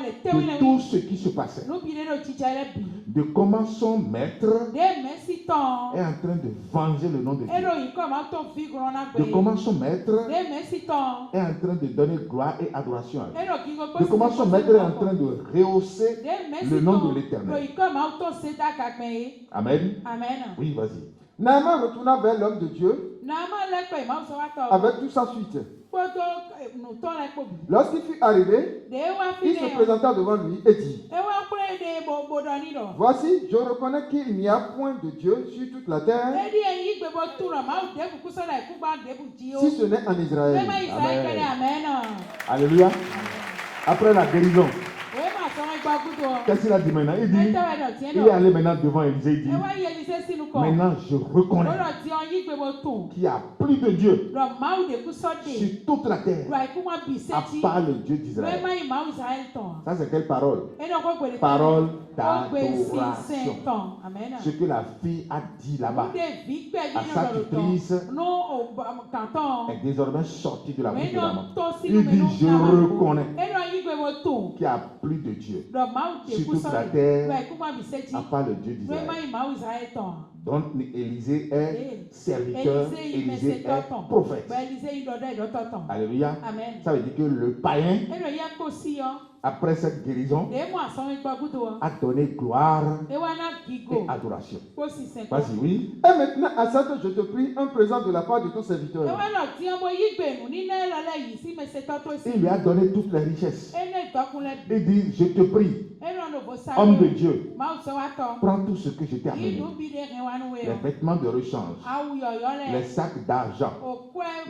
de tout ce qui se passait, de comment son maître est en train de venger le nom de Dieu, de comment son maître est en train de donner gloire et adoration à Dieu, de comment son maître est en train de rehausser le nom de l'Éternel. Amen. Oui, vas-y. Naaman retourna vers l'homme de Dieu avec toute sa suite. Lorsqu'il fut arrivé, il se présenta devant lui et dit: Voici, je reconnais qu'il n'y a point de Dieu sur toute la terre si ce n'est en Israël. Amen. Alléluia. Après la guérison, qu'est-ce qu'il a dit maintenant? Il dit, il est allé maintenant devant Élisée, il dit: maintenant je reconnais qu'il n'y a plus de Dieu sur toute la terre à part le Dieu d'Israël. Ça c'est quelle parole? Parole d'adoration. Ce que la fille a dit là-bas à sa tutrice est désormais sorti de la bouche de la maman. Il dit: je reconnais qu'il n'y a plus de Dieu sur toute la terre à part le Dieu d'Israël. Donc Élisée est serviteur, Élisée est prophète. Alléluia. Ça veut dire que le païen, après cette guérison, a donné gloire et adoration. Vas-y, oui. Et maintenant, à ça que je te prie un présent de la part de ton serviteur. Il lui a donné toutes les richesses. Il dit: je te prie, homme de Dieu, prends tout ce que je t'ai amené. Les vêtements de rechange, les sacs d'argent,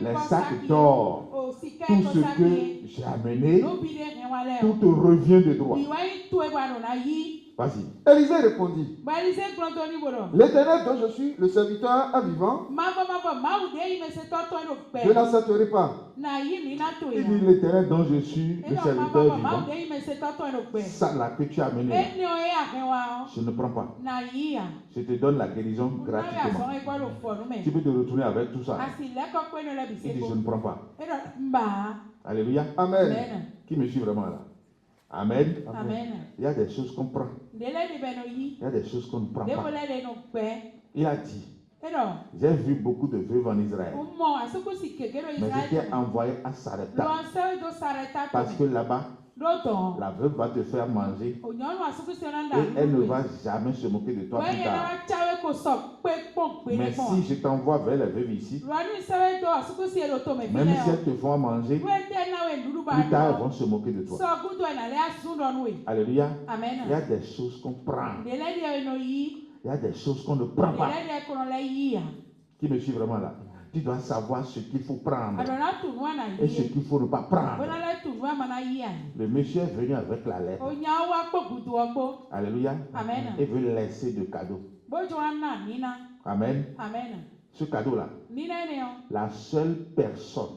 les sacs d'or, tout ce que j'ai amené, tout te revient de droit. Vas-y. Élisée répondit: L'Éternel dont je suis le serviteur à vivant, je n'accepterai pas. Il dit: l'Éternel dont je suis le serviteur vivant, ça là que tu as amené, je ne prends pas. Je te donne la guérison gratuitement. Tu peux te retourner avec tout ça. Il dit: je ne prends pas. Alléluia. Amen. Qui me suit vraiment là? Amen. Amen. Il y a des choses qu'on prend. Il y a des choses qu'on ne prend pas. Il a dit: j'ai vu beaucoup de veuves en Israël, mais j'étais envoyé à Sarepta parce que là-bas, la veuve va te faire manger et elle ne va jamais se moquer de toi plus tard. Mais si je t'envoie vers les veuves ici, même si elles te font manger, plus tard elles vont se moquer de toi. Alléluia. Il y a des choses qu'on prend. Il y a des choses qu'on ne prend pas. Qui me suit vraiment là? Tu dois savoir ce qu'il faut prendre et ce qu'il faut ne pas prendre. Le monsieur est venu avec la lettre. Alléluia. Il veut laisser de cadeaux. Amen. Ce cadeau-là, la seule personne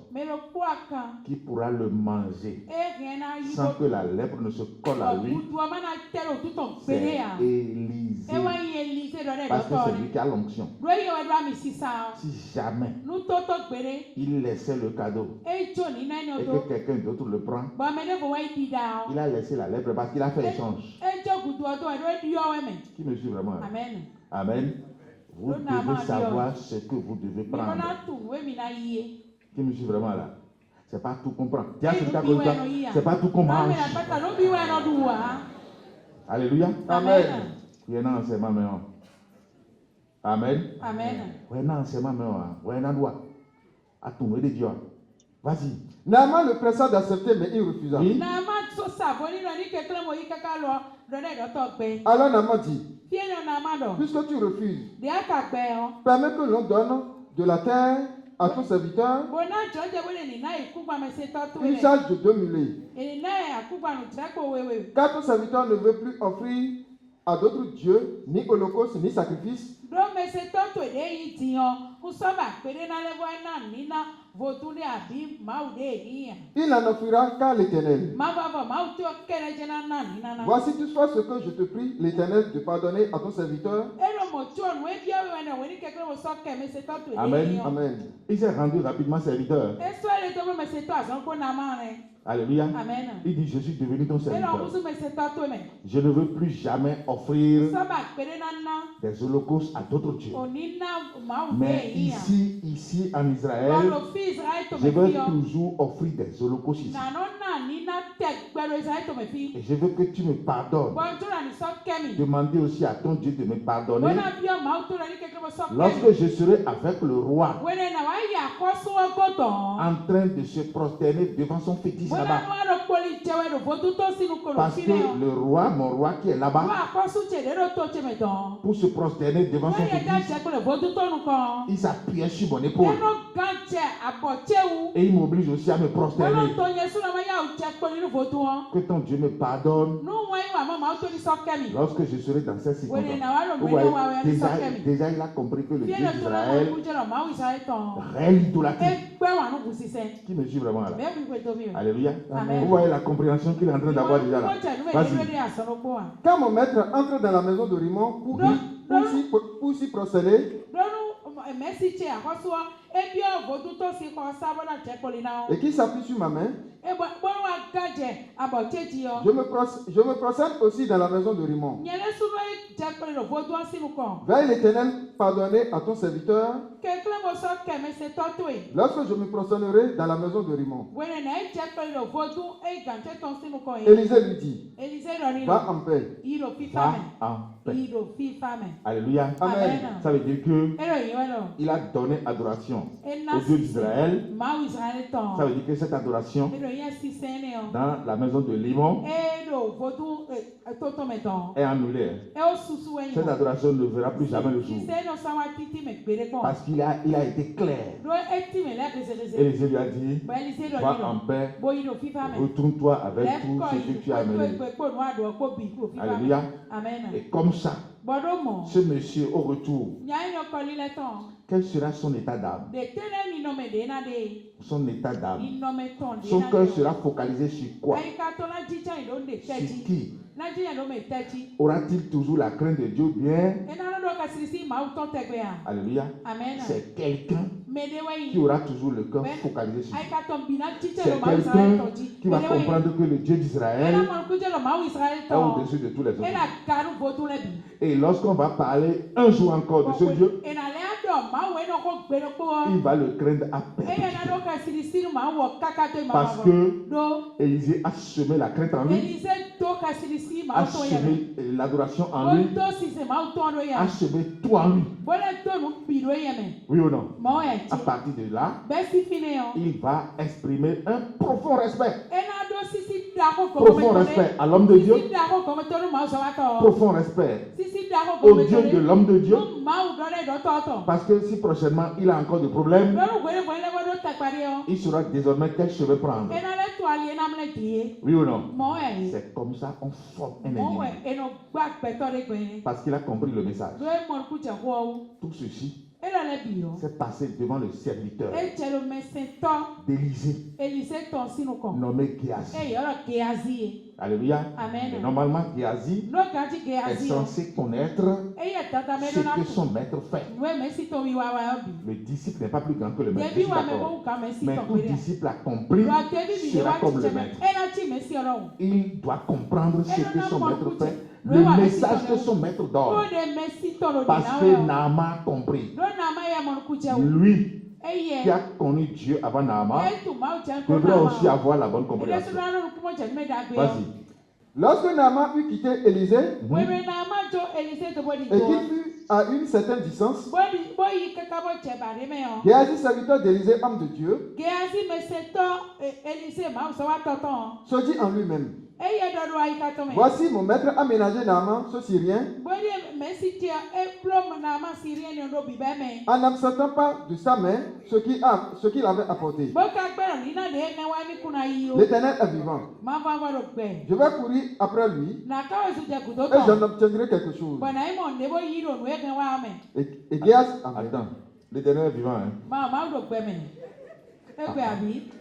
qui pourra le manger sans que la lèpre ne se colle à lui, c'est Élisée. Parce que c'est lui qui a l'onction. Si jamais il laissait le cadeau et que quelqu'un d'autre le prend, il a laissé la lèpre parce qu'il a fait l'échange. Qui me suit vraiment? Amen. Vous devez savoir ce que vous devez prendre. Qui me suit vraiment là? C'est pas tout qu'on prend. C'est pas tout qu'on mange. Alléluia. Amen. Amen. Vas-y. Naaman le pressa d'accepter, mais il refusa. Oui. Alors Naaman dit: puisque tu refuses, permets que l'on donne de la terre à ton serviteur une charge de 2 mulets. Car ton serviteur ne veut plus offrir à d'autres dieux, ni holocauste, ni sacrifice. Il n'en offrira qu'à l'Éternel. Voici toutefois ce que je te prie, l'Éternel, de pardonner à ton serviteur. Amen. Amen. Il s'est rendu rapidement serviteur. Alléluia. Amen. Il dit, je suis devenu ton serviteur. Je ne veux plus jamais offrir des holocaustes à d'autres dieux. Mais ici en Israël, je veux toujours offrir des holocaustes ici. Et je veux que tu me pardonnes. Demandez aussi à ton Dieu de me pardonner. Lorsque je serai avec le roi, en train de se prosterner devant son fétiche là-bas. Parce que le roi, mon roi qui est là-bas, pour se prosterner devant son fétiche, il s'appuie sur mon épaule. Et il m'oblige aussi à me prosterner. Que ton Dieu me pardonne. Lorsque je serai dans cette situation. Vous voyez, déjà il a compris que le Dieu d'Israël, réelle idolâtrie. Qui me suit vraiment là? Alléluia. Amen. Vous voyez la compréhension qu'il est en train d'avoir déjà là. Vas-y. Quand mon maître entre dans la maison de Rimon pour s'y prosterner, et qui s'appuie sur ma main, je me procède aussi dans la maison de Rimon. Veuille l'Éternel pardonner à ton serviteur. Lorsque je me prosternerai dans la maison de Rimon. Élisée lui dit, va en paix. Va en paix. Alléluia. Amen. Ça veut dire que il a donné adoration au Dieu d'Israël. Ça veut dire que cette adoration dans la maison de Limon est annulée. Cette adoration ne verra plus jamais le jour. Parce qu'il a été clair. Élisée lui a dit, va en paix, retourne-toi avec tout ce que tu as amené. Alléluia. Et comme ça, ce monsieur au retour, quel sera son état d'âme? Son état d'âme. Son cœur sera focalisé sur quoi? Sur qui? Aura-t-il toujours la crainte de Dieu bien? Alléluia. C'est quelqu'un qui aura toujours le cœur focalisé sur Dieu. C'est quelqu'un qui va comprendre que le Dieu d'Israël est au-dessus de tous les autres. Et lorsqu'on va parler un jour encore de ce Dieu, il va le craindre à perpétuité. Parce que Élisée a semé la crainte en lui, a semé l'adoration en lui, a semé tout en lui. Oui ou non? À partir de là, il va exprimer un profond respect. Profond respect à l'homme de Dieu. Profond respect au Dieu de l'homme de Dieu. Parce que si prochainement il a encore des problèmes, il saura désormais quel chemin prendre. Oui ou non? C'est comme ça qu'on forme un ennemi. Parce qu'il a compris le message. Tout ceci s'est passé devant le serviteur d'Élisée, nommé Géasi. Alléluia. Et normalement, Géasi est censé connaître ce que son maître fait. Le disciple n'est pas plus grand que le maître. Mais tout disciple a compris sera comme le maître. Il doit comprendre ce que son maître fait. Le message que son maître donne. Parce que Naaman a compris. Lui qui a connu Dieu avant Naaman devrait aussi avoir la bonne compréhension. Vas-y. Lorsque Naaman eut quitté Élisée et qu'il fut à une certaine distance, Géasi, serviteur d'Élisée, homme de Dieu, se dit en lui-même, voici mon maître a ménagé Naaman, ce Syrien, en n'absentant pas de sa main ce qu'il avait apporté. L'Éternel est vivant. Je vais courir après lui et j'en obtiendrai quelque chose. Et Géasi, attends, l'Éternel est vivant. Hein?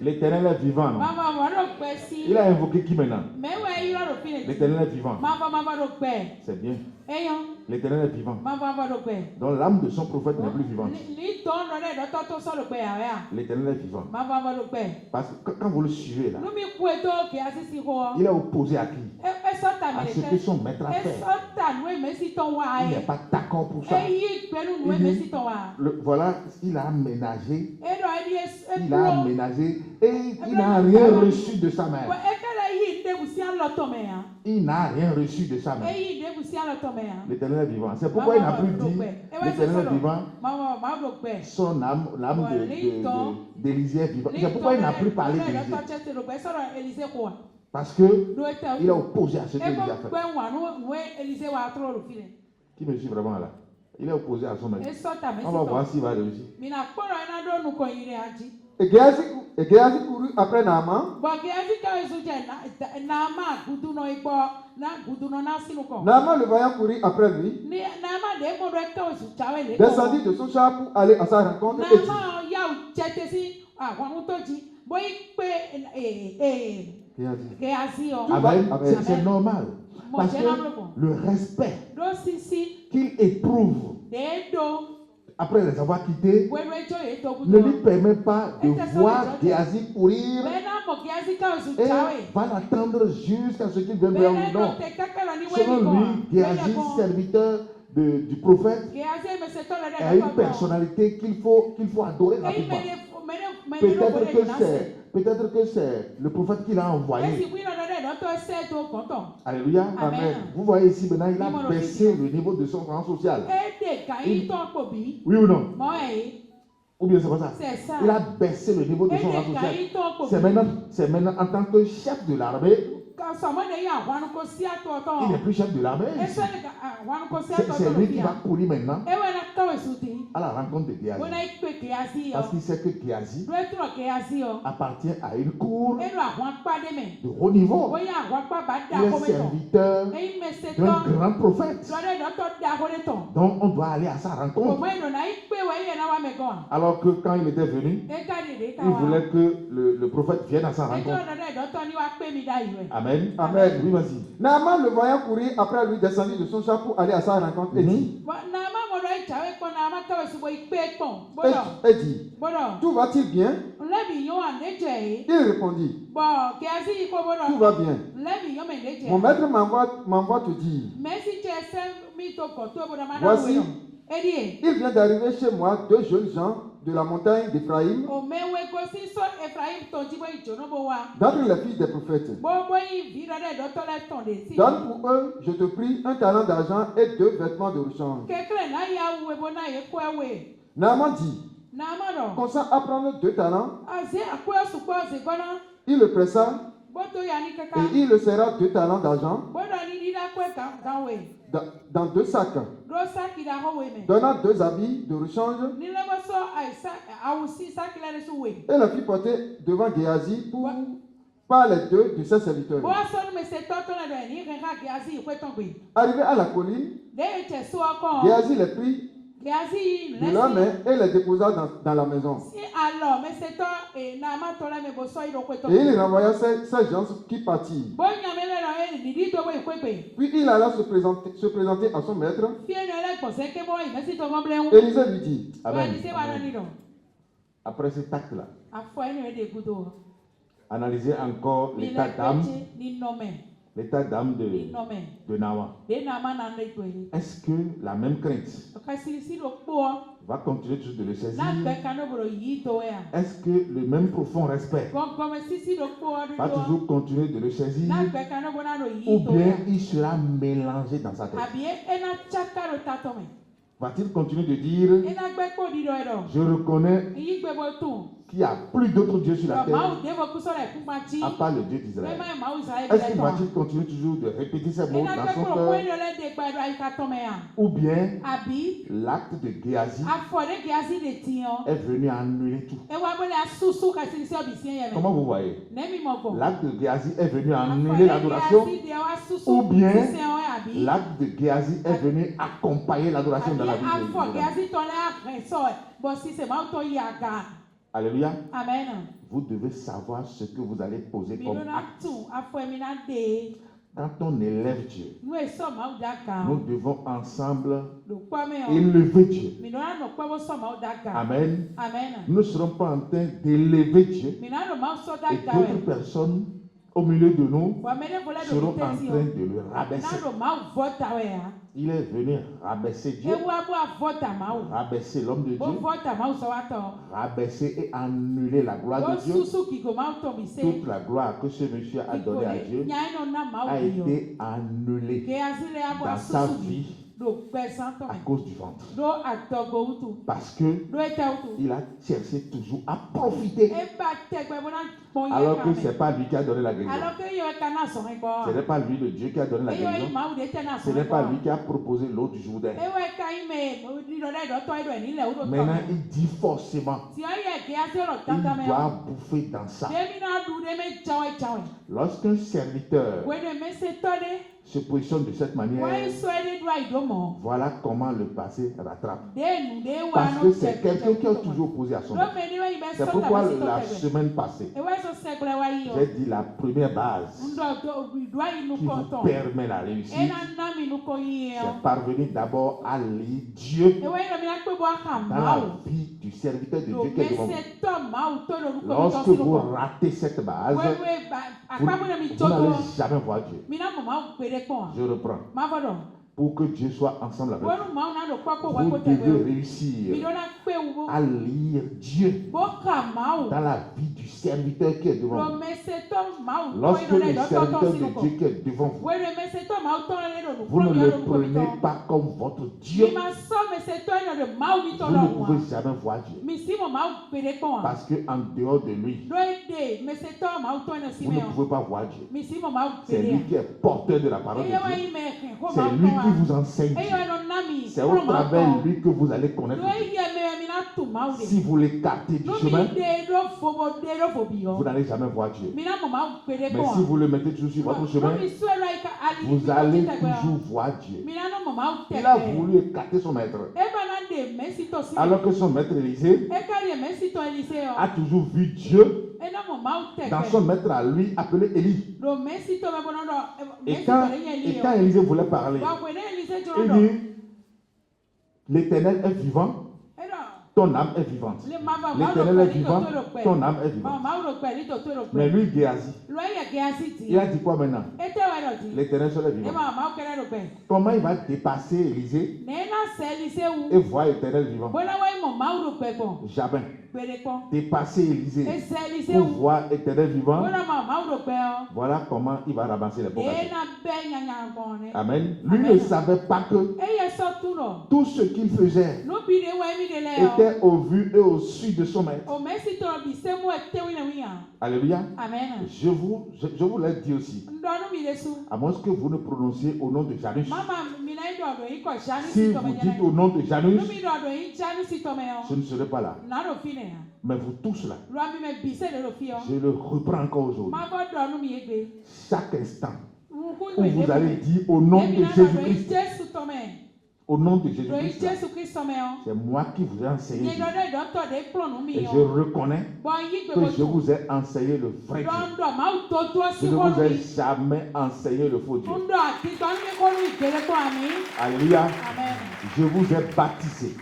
L'Éternel est vivant. Non? Il a invoqué qui maintenant? L'Éternel est vivant. C'est bien. L'Éternel est vivant. Donc l'âme de son prophète n'est plus vivante. L'Éternel est vivant. Parce que quand vous le suivez là, il est opposé à qui? À ce que son maître a fait. Il n'est pas d'accord pour ça. Il dit, voilà, il a aménagé. Il a aménagé et il n'a rien reçu de sa mère. Il n'a rien reçu de sa mère. L'Éternel est vivant. C'est pourquoi il n'a plus dit l'Éternel est vivant. Son âme, l'âme d'Élisée est vivante. C'est pourquoi il n'a plus parlé d'Élisée. Parce qu'il est opposé à ce qu'Élisée a fait. Qui me suit vraiment là? Il est opposé à son maître. On va voir s'il va réussir. Et Géasi courut après Naaman. Naaman, le voyant courir après lui, descendit de son char pour aller à sa rencontre et dit, c'est normal. Parce que le respect qu'il éprouve après les avoir quittés ne lui permet pas de voir Géasi courir et va l'attendre jusqu'à ce qu'il vienne vers lui. Non. Selon lui, Géasi, serviteur du prophète, a une personnalité qu'il faut adorer rapidement. Peut-être que c'est le prophète qui l'a envoyé. Alléluia. Amen. Vous voyez ici maintenant, il a baissé le niveau de son rang social. Oui ou non? Ou bien c'est pas ça? Il a baissé le niveau de son rang social. C'est maintenant en tant que chef de l'armée. Il n'est plus chef de l'armée. C'est lui qui va courir maintenant à la rencontre de Géasi. Parce qu'il sait que Géasi appartient à une cour de haut niveau. Il est serviteur d'un grand prophète. Donc on doit aller à sa rencontre. Alors que quand il était venu, il voulait que le prophète vienne à sa rencontre. Amen. Amen. Oui, vas-y. Naaman, le voyant courir après lui, descendit de son char pour aller à sa rencontre et dit, tout va-t-il bien? Il répondit, tout va bien. Mon maître m'envoie te dire, voici, il vient d'arriver chez moi 2 jeunes gens de la montagne d'Éphraïm, d'entre les filles des prophètes. Donne pour eux, je te prie, 1 talent d'argent et 2 vêtements de rechange. Naaman dit, consent à prendre 2 talents. Il le pressa et il le serra 2 talents d'argent dans 2 sacs, donnant 2 habits de rechange, et la fit porter devant Géasi par les 2 de ses serviteurs. Arrivé à la colline, Géasi les prit de leurs mains et les déposa dans la maison. Et il renvoya ces gens qui partirent. Puis il alla se présenter à son maître. Élisée lui dit, Amen. Après cet acte-là, analysez encore l'état d'âme de Naaman. Est-ce que la même crainte va continuer toujours de le saisir? Est-ce que le même profond respect va toujours continuer de le saisir? Ou bien il sera mélangé dans sa tête? Va-t-il continuer de dire, je reconnais qu'il n'y a plus d'autre Dieu sur la terre à part le Dieu d'Israël? Est-ce qu'il va-t-il continuer toujours de répéter ces mots dans son cœur? Ou bien l'acte de Géasi est venu annuler tout? Comment vous voyez? L'acte de Géasi est venu annuler l'adoration? Ou bien l'acte de Géasi est venu accompagner l'adoration dans la vie de Alléluia. Amen. Vous devez savoir ce que vous allez poser comme acte. Quand on élève Dieu, nous devons ensemble élever Dieu. Amen. Nous ne serons pas en train d'élever Dieu et d'autres personnes au milieu de nous seront en train de le rabaisser. Il est venu rabaisser Dieu, rabaisser l'homme de Dieu, rabaisser et annuler la gloire de Dieu. Toute la gloire que ce monsieur a donnée à Dieu a été annulée dans sa vie à cause du ventre. Parce que il a cherché toujours à profiter. Alors que ce n'est pas lui qui a donné la guérison. Ce n'est pas lui le Dieu qui a donné la guérison. Ce n'est pas lui qui a proposé l'eau du Jourdain. Maintenant, il dit forcément, il doit bouffer dans ça. Lorsqu'un serviteur se positionne de cette manière, voilà comment le passé rattrape. Parce que c'est quelqu'un qui est toujours opposé à son maître. C'est pourquoi la semaine passée, j'ai dit la première base qui vous permet la réussite, c'est parvenir d'abord à lire Dieu dans la vie du serviteur de Dieu qui est devant vous. Lorsque vous ratez cette base, vous n'allez jamais voir Dieu. Je reprends. Pour que Dieu soit ensemble avec vous, vous devez réussir à lire Dieu dans la vie du serviteur qui est devant vous. Lorsque le serviteur de Dieu qui est devant vous, vous ne le prenez pas comme votre Dieu, vous ne pouvez jamais voir Dieu. Parce qu'en dehors de lui, vous ne pouvez pas voir Dieu. C'est lui qui est porteur de la parole de Dieu. C'est lui qui vous enseigne. C'est au travers de lui que vous allez connaître Dieu. Si vous l'écartez du chemin, vous n'allez jamais voir Dieu. Mais si vous le mettez toujours sur votre chemin, vous allez toujours voir Dieu. Il a voulu écarter son maître. Alors que son maître Élisée a toujours vu Dieu dans son maître à lui appelé Élie. Et quand Élisée voulait parler, il dit, l'Éternel est vivant, ton âme est vivante. L'Éternel est vivant, ton âme est vivante. Mais lui, Géasi, il a dit quoi maintenant? L'Éternel seul est vivant. Comment il va dépasser Élisée et voir l'Éternel vivant? Jamais. Dépasser Élisée pour voir l'Éternel vivant. Voilà comment il va ramasser les bocaux. Amen. Lui ne savait pas que tout ce qu'il faisait était au vu et au su de son maître. Alléluia. Amen. Je vous l'ai dit aussi. À moins que vous ne prononciez au nom de Janus. Si vous dites au nom de Janus, je ne serai pas là. Mais vous tous là, je le reprends encore aujourd'hui. Chaque instant où vous allez dire au nom de Jésus-Christ, au nom de Jésus-Christ, c'est moi qui vous ai enseigné. Et je reconnais que je vous ai enseigné le vrai Dieu. Je ne vous ai jamais enseigné le faux Dieu. Alléluia. Je vous ai baptisé.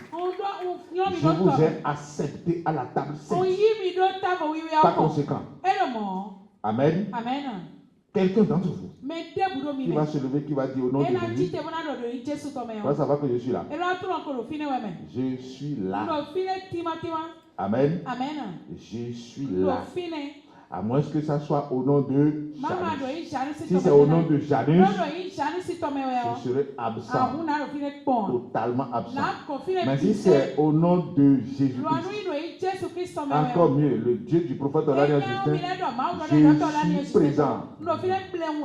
Je vous ai accepté à la table sainte. Par conséquent, Amen. Quelqu'un d'entre vous qui va se lever, qui va dire au nom de Jésus, va savoir que je suis là. Je suis là. Amen. Je suis là. À moins que ça soit au nom de Janus. Si c'est au nom de Janus, je serai absent. Totalement absent. Mais si c'est au nom de Jésus-Christ, encore mieux, le Dieu du prophète Olania Justin, je suis présent.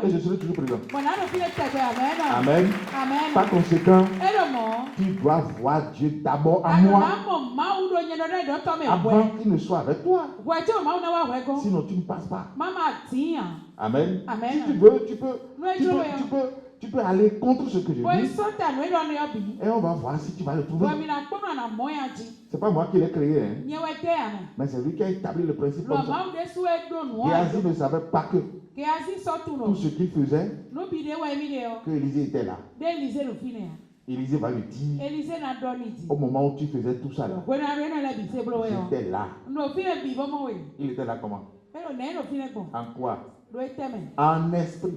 Et je serai toujours présent. Amen. Par conséquent, tu dois voir Dieu d'abord à moi avant qu'il ne soit avec toi. Sinon, tu ne passes pas. Amen. Si tu veux, tu peux aller contre ce que je dis. Et on va voir si tu vas le trouver. C'est pas moi qui l'ai créé. Mais c'est lui qui a établi le principe comme ça. Géasi ne savait pas que tout ce qu'il faisait que Élisée était là. Élisée va lui dire, au moment où tu faisais tout ça là, j'étais là. Il était là comment? En quoi? En esprit.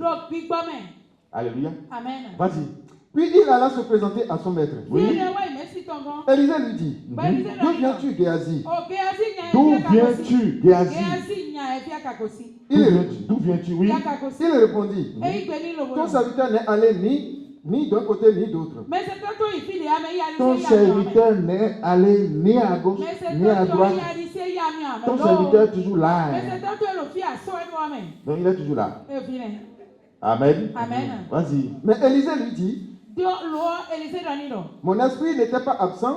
Alléluia. Amen. Vas-y. Puis il alla se présenter à son maître. Oui. Élisée lui dit, d'où viens-tu, Géasi? D'où viens-tu, Géasi? D'où viens-tu? Oui. Il répondit, ton serviteur n'est allé ni d'un côté ni d'autre. Ton serviteur n'est allé ni à gauche ni à droite. Ton serviteur est toujours là. Donc il est toujours là. Amen. Amen. Vas-y. Mais Élisée lui dit, mon esprit n'était pas absent.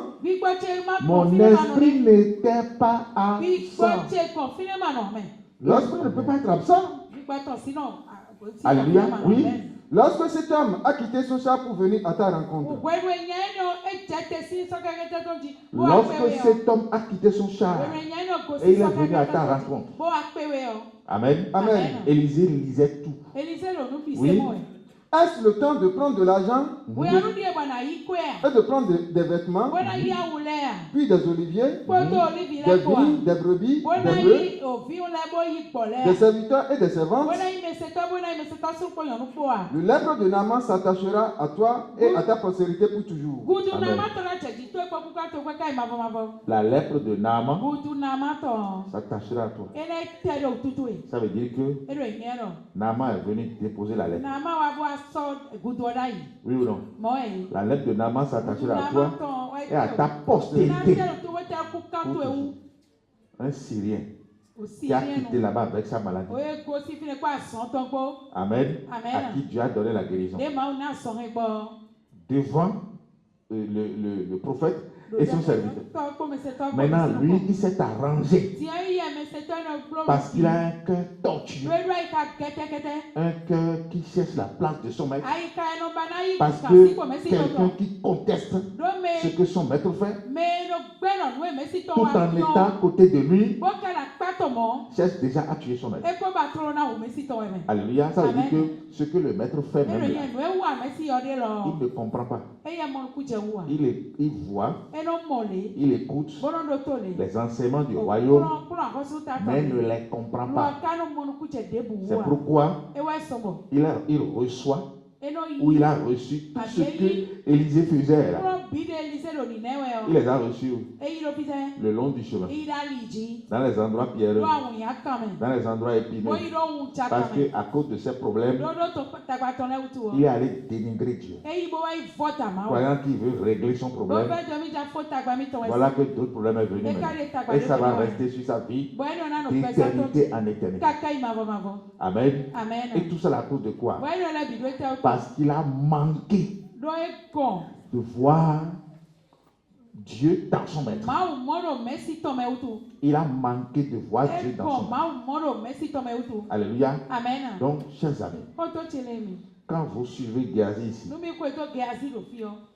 Mon esprit n'était pas absent. L'esprit ne peut pas être absent. Alléluia. Oui. Lorsque cet homme a quitté son char pour venir à ta rencontre. Lorsque cet homme a quitté son char et il est venu à ta rencontre. Amen. Amen. Élisée lisait tout. Oui. Est-ce le temps de prendre de l'argent et de prendre des vêtements, puis des oliviers, des vignes, des brebis, des bœufs, des serviteurs et des servantes? Le lèpre de Naaman s'attachera à toi et à ta postérité pour toujours. Amen. La lèpre de Naaman s'attachera à toi. Ça veut dire que Naaman est venu déposer la lèpre. Oui ou non? La lèpre de Naaman s'attachera à toi et à ta postérité. Un Syrien qui a quitté là-bas avec sa maladie. Amen. À qui Dieu a donné la guérison. Devant le prophète et son serviteur. Maintenant, lui, il s'est arrangé parce qu'il a un cœur tortueux, un cœur qui cherche la place de son maître, parce que quelqu'un qui conteste ce que son maître fait, tout en étant à côté de lui, cherche déjà à tuer son maître. Alléluia, ça veut dire que ce que le maître fait même là, il ne comprend pas. Il voit, il écoute les enseignements du royaume, mais ne les comprend pas. C'est pourquoi il reçoit où il a reçu tout ce que Élisée faisait là. Il les a reçus le long du chemin, dans les endroits pierreux, dans les endroits épineux, parce qu'à cause de ces problèmes, il est allé dénigrer Dieu, croyant qu'il veut régler son problème. Voilà que d'autres problèmes sont venus maintenant. Et ça va rester sur sa vie d'éternité en éternité. Amen. Et tout ça à cause de quoi? Parce qu'il a manqué de voir Dieu dans son maître. Il a manqué de voir Dieu dans son maître. Alléluia. Donc, chers amis, quand vous suivez Géasi ici,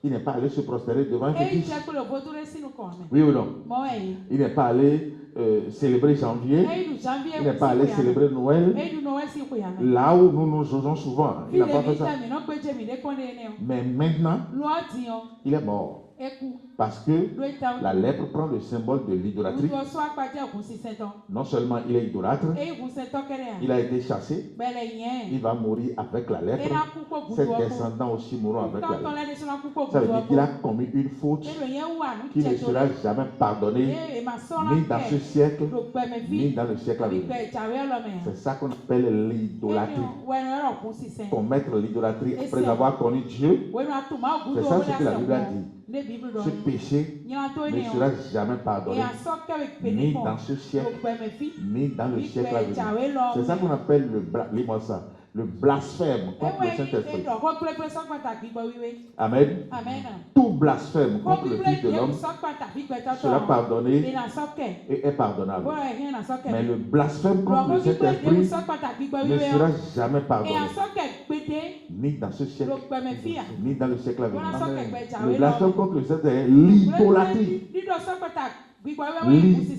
il n'est pas allé se prosterner devant un fétiche. Oui ou non? Il n'est pas allé célébrer janvier. Il n'est pas allé célébrer Noël. Là où nous nous osons souvent. Il n'a pas fait ça. Mais maintenant, il est mort. Parce que la lèpre prend le symbole de l'idolâtrie. Non seulement il est idolâtre, il a été chassé, il va mourir avec la lèpre. Ses descendants aussi mourront avec la lèpre. Ça veut dire qu'il a commis une faute qui ne sera jamais pardonnée, ni dans ce siècle, ni dans le siècle à venir. C'est ça qu'on appelle l'idolâtrie. Commettre l'idolâtrie après avoir connu Dieu, c'est ça ce que la Bible a dit. Ce péché ne sera jamais pardonné, ni dans ce siècle, ni dans le siècle à venir. C'est ça qu'on appelle le blasphème contre le Saint-Esprit. Amen. Tout blasphème contre le Fils de l'homme sera pardonné et est pardonnable. Mais le blasphème contre le Saint-Esprit ne sera jamais pardonné, ni dans ce siècle, ni dans le siècle à venir. Le blasphème contre le Saint-Esprit est l'idolâtrie.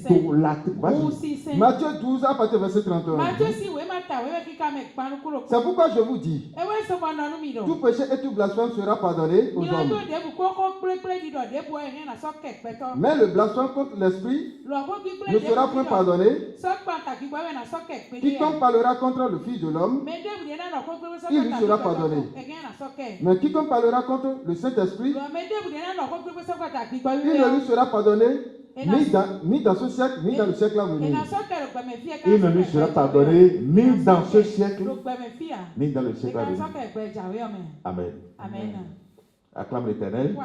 L'idolâtrie. Matthieu 12 à partir du verset 31. C'est pourquoi je vous dis, tout péché et tout blasphème sera pardonné aux hommes. Mais le blasphème contre l'esprit ne sera point pardonné. Quiconque parlera contre le Fils de l'homme, il lui sera pardonné. Mais quiconque parlera contre le Saint-Esprit, il ne lui sera pardonné ni dans ce siècle, ni dans le siècle à venir. Il ne lui sera pardonné ni dans ce siècle, ni dans le siècle à venir. Amen. Amen. Acclame l'Éternel.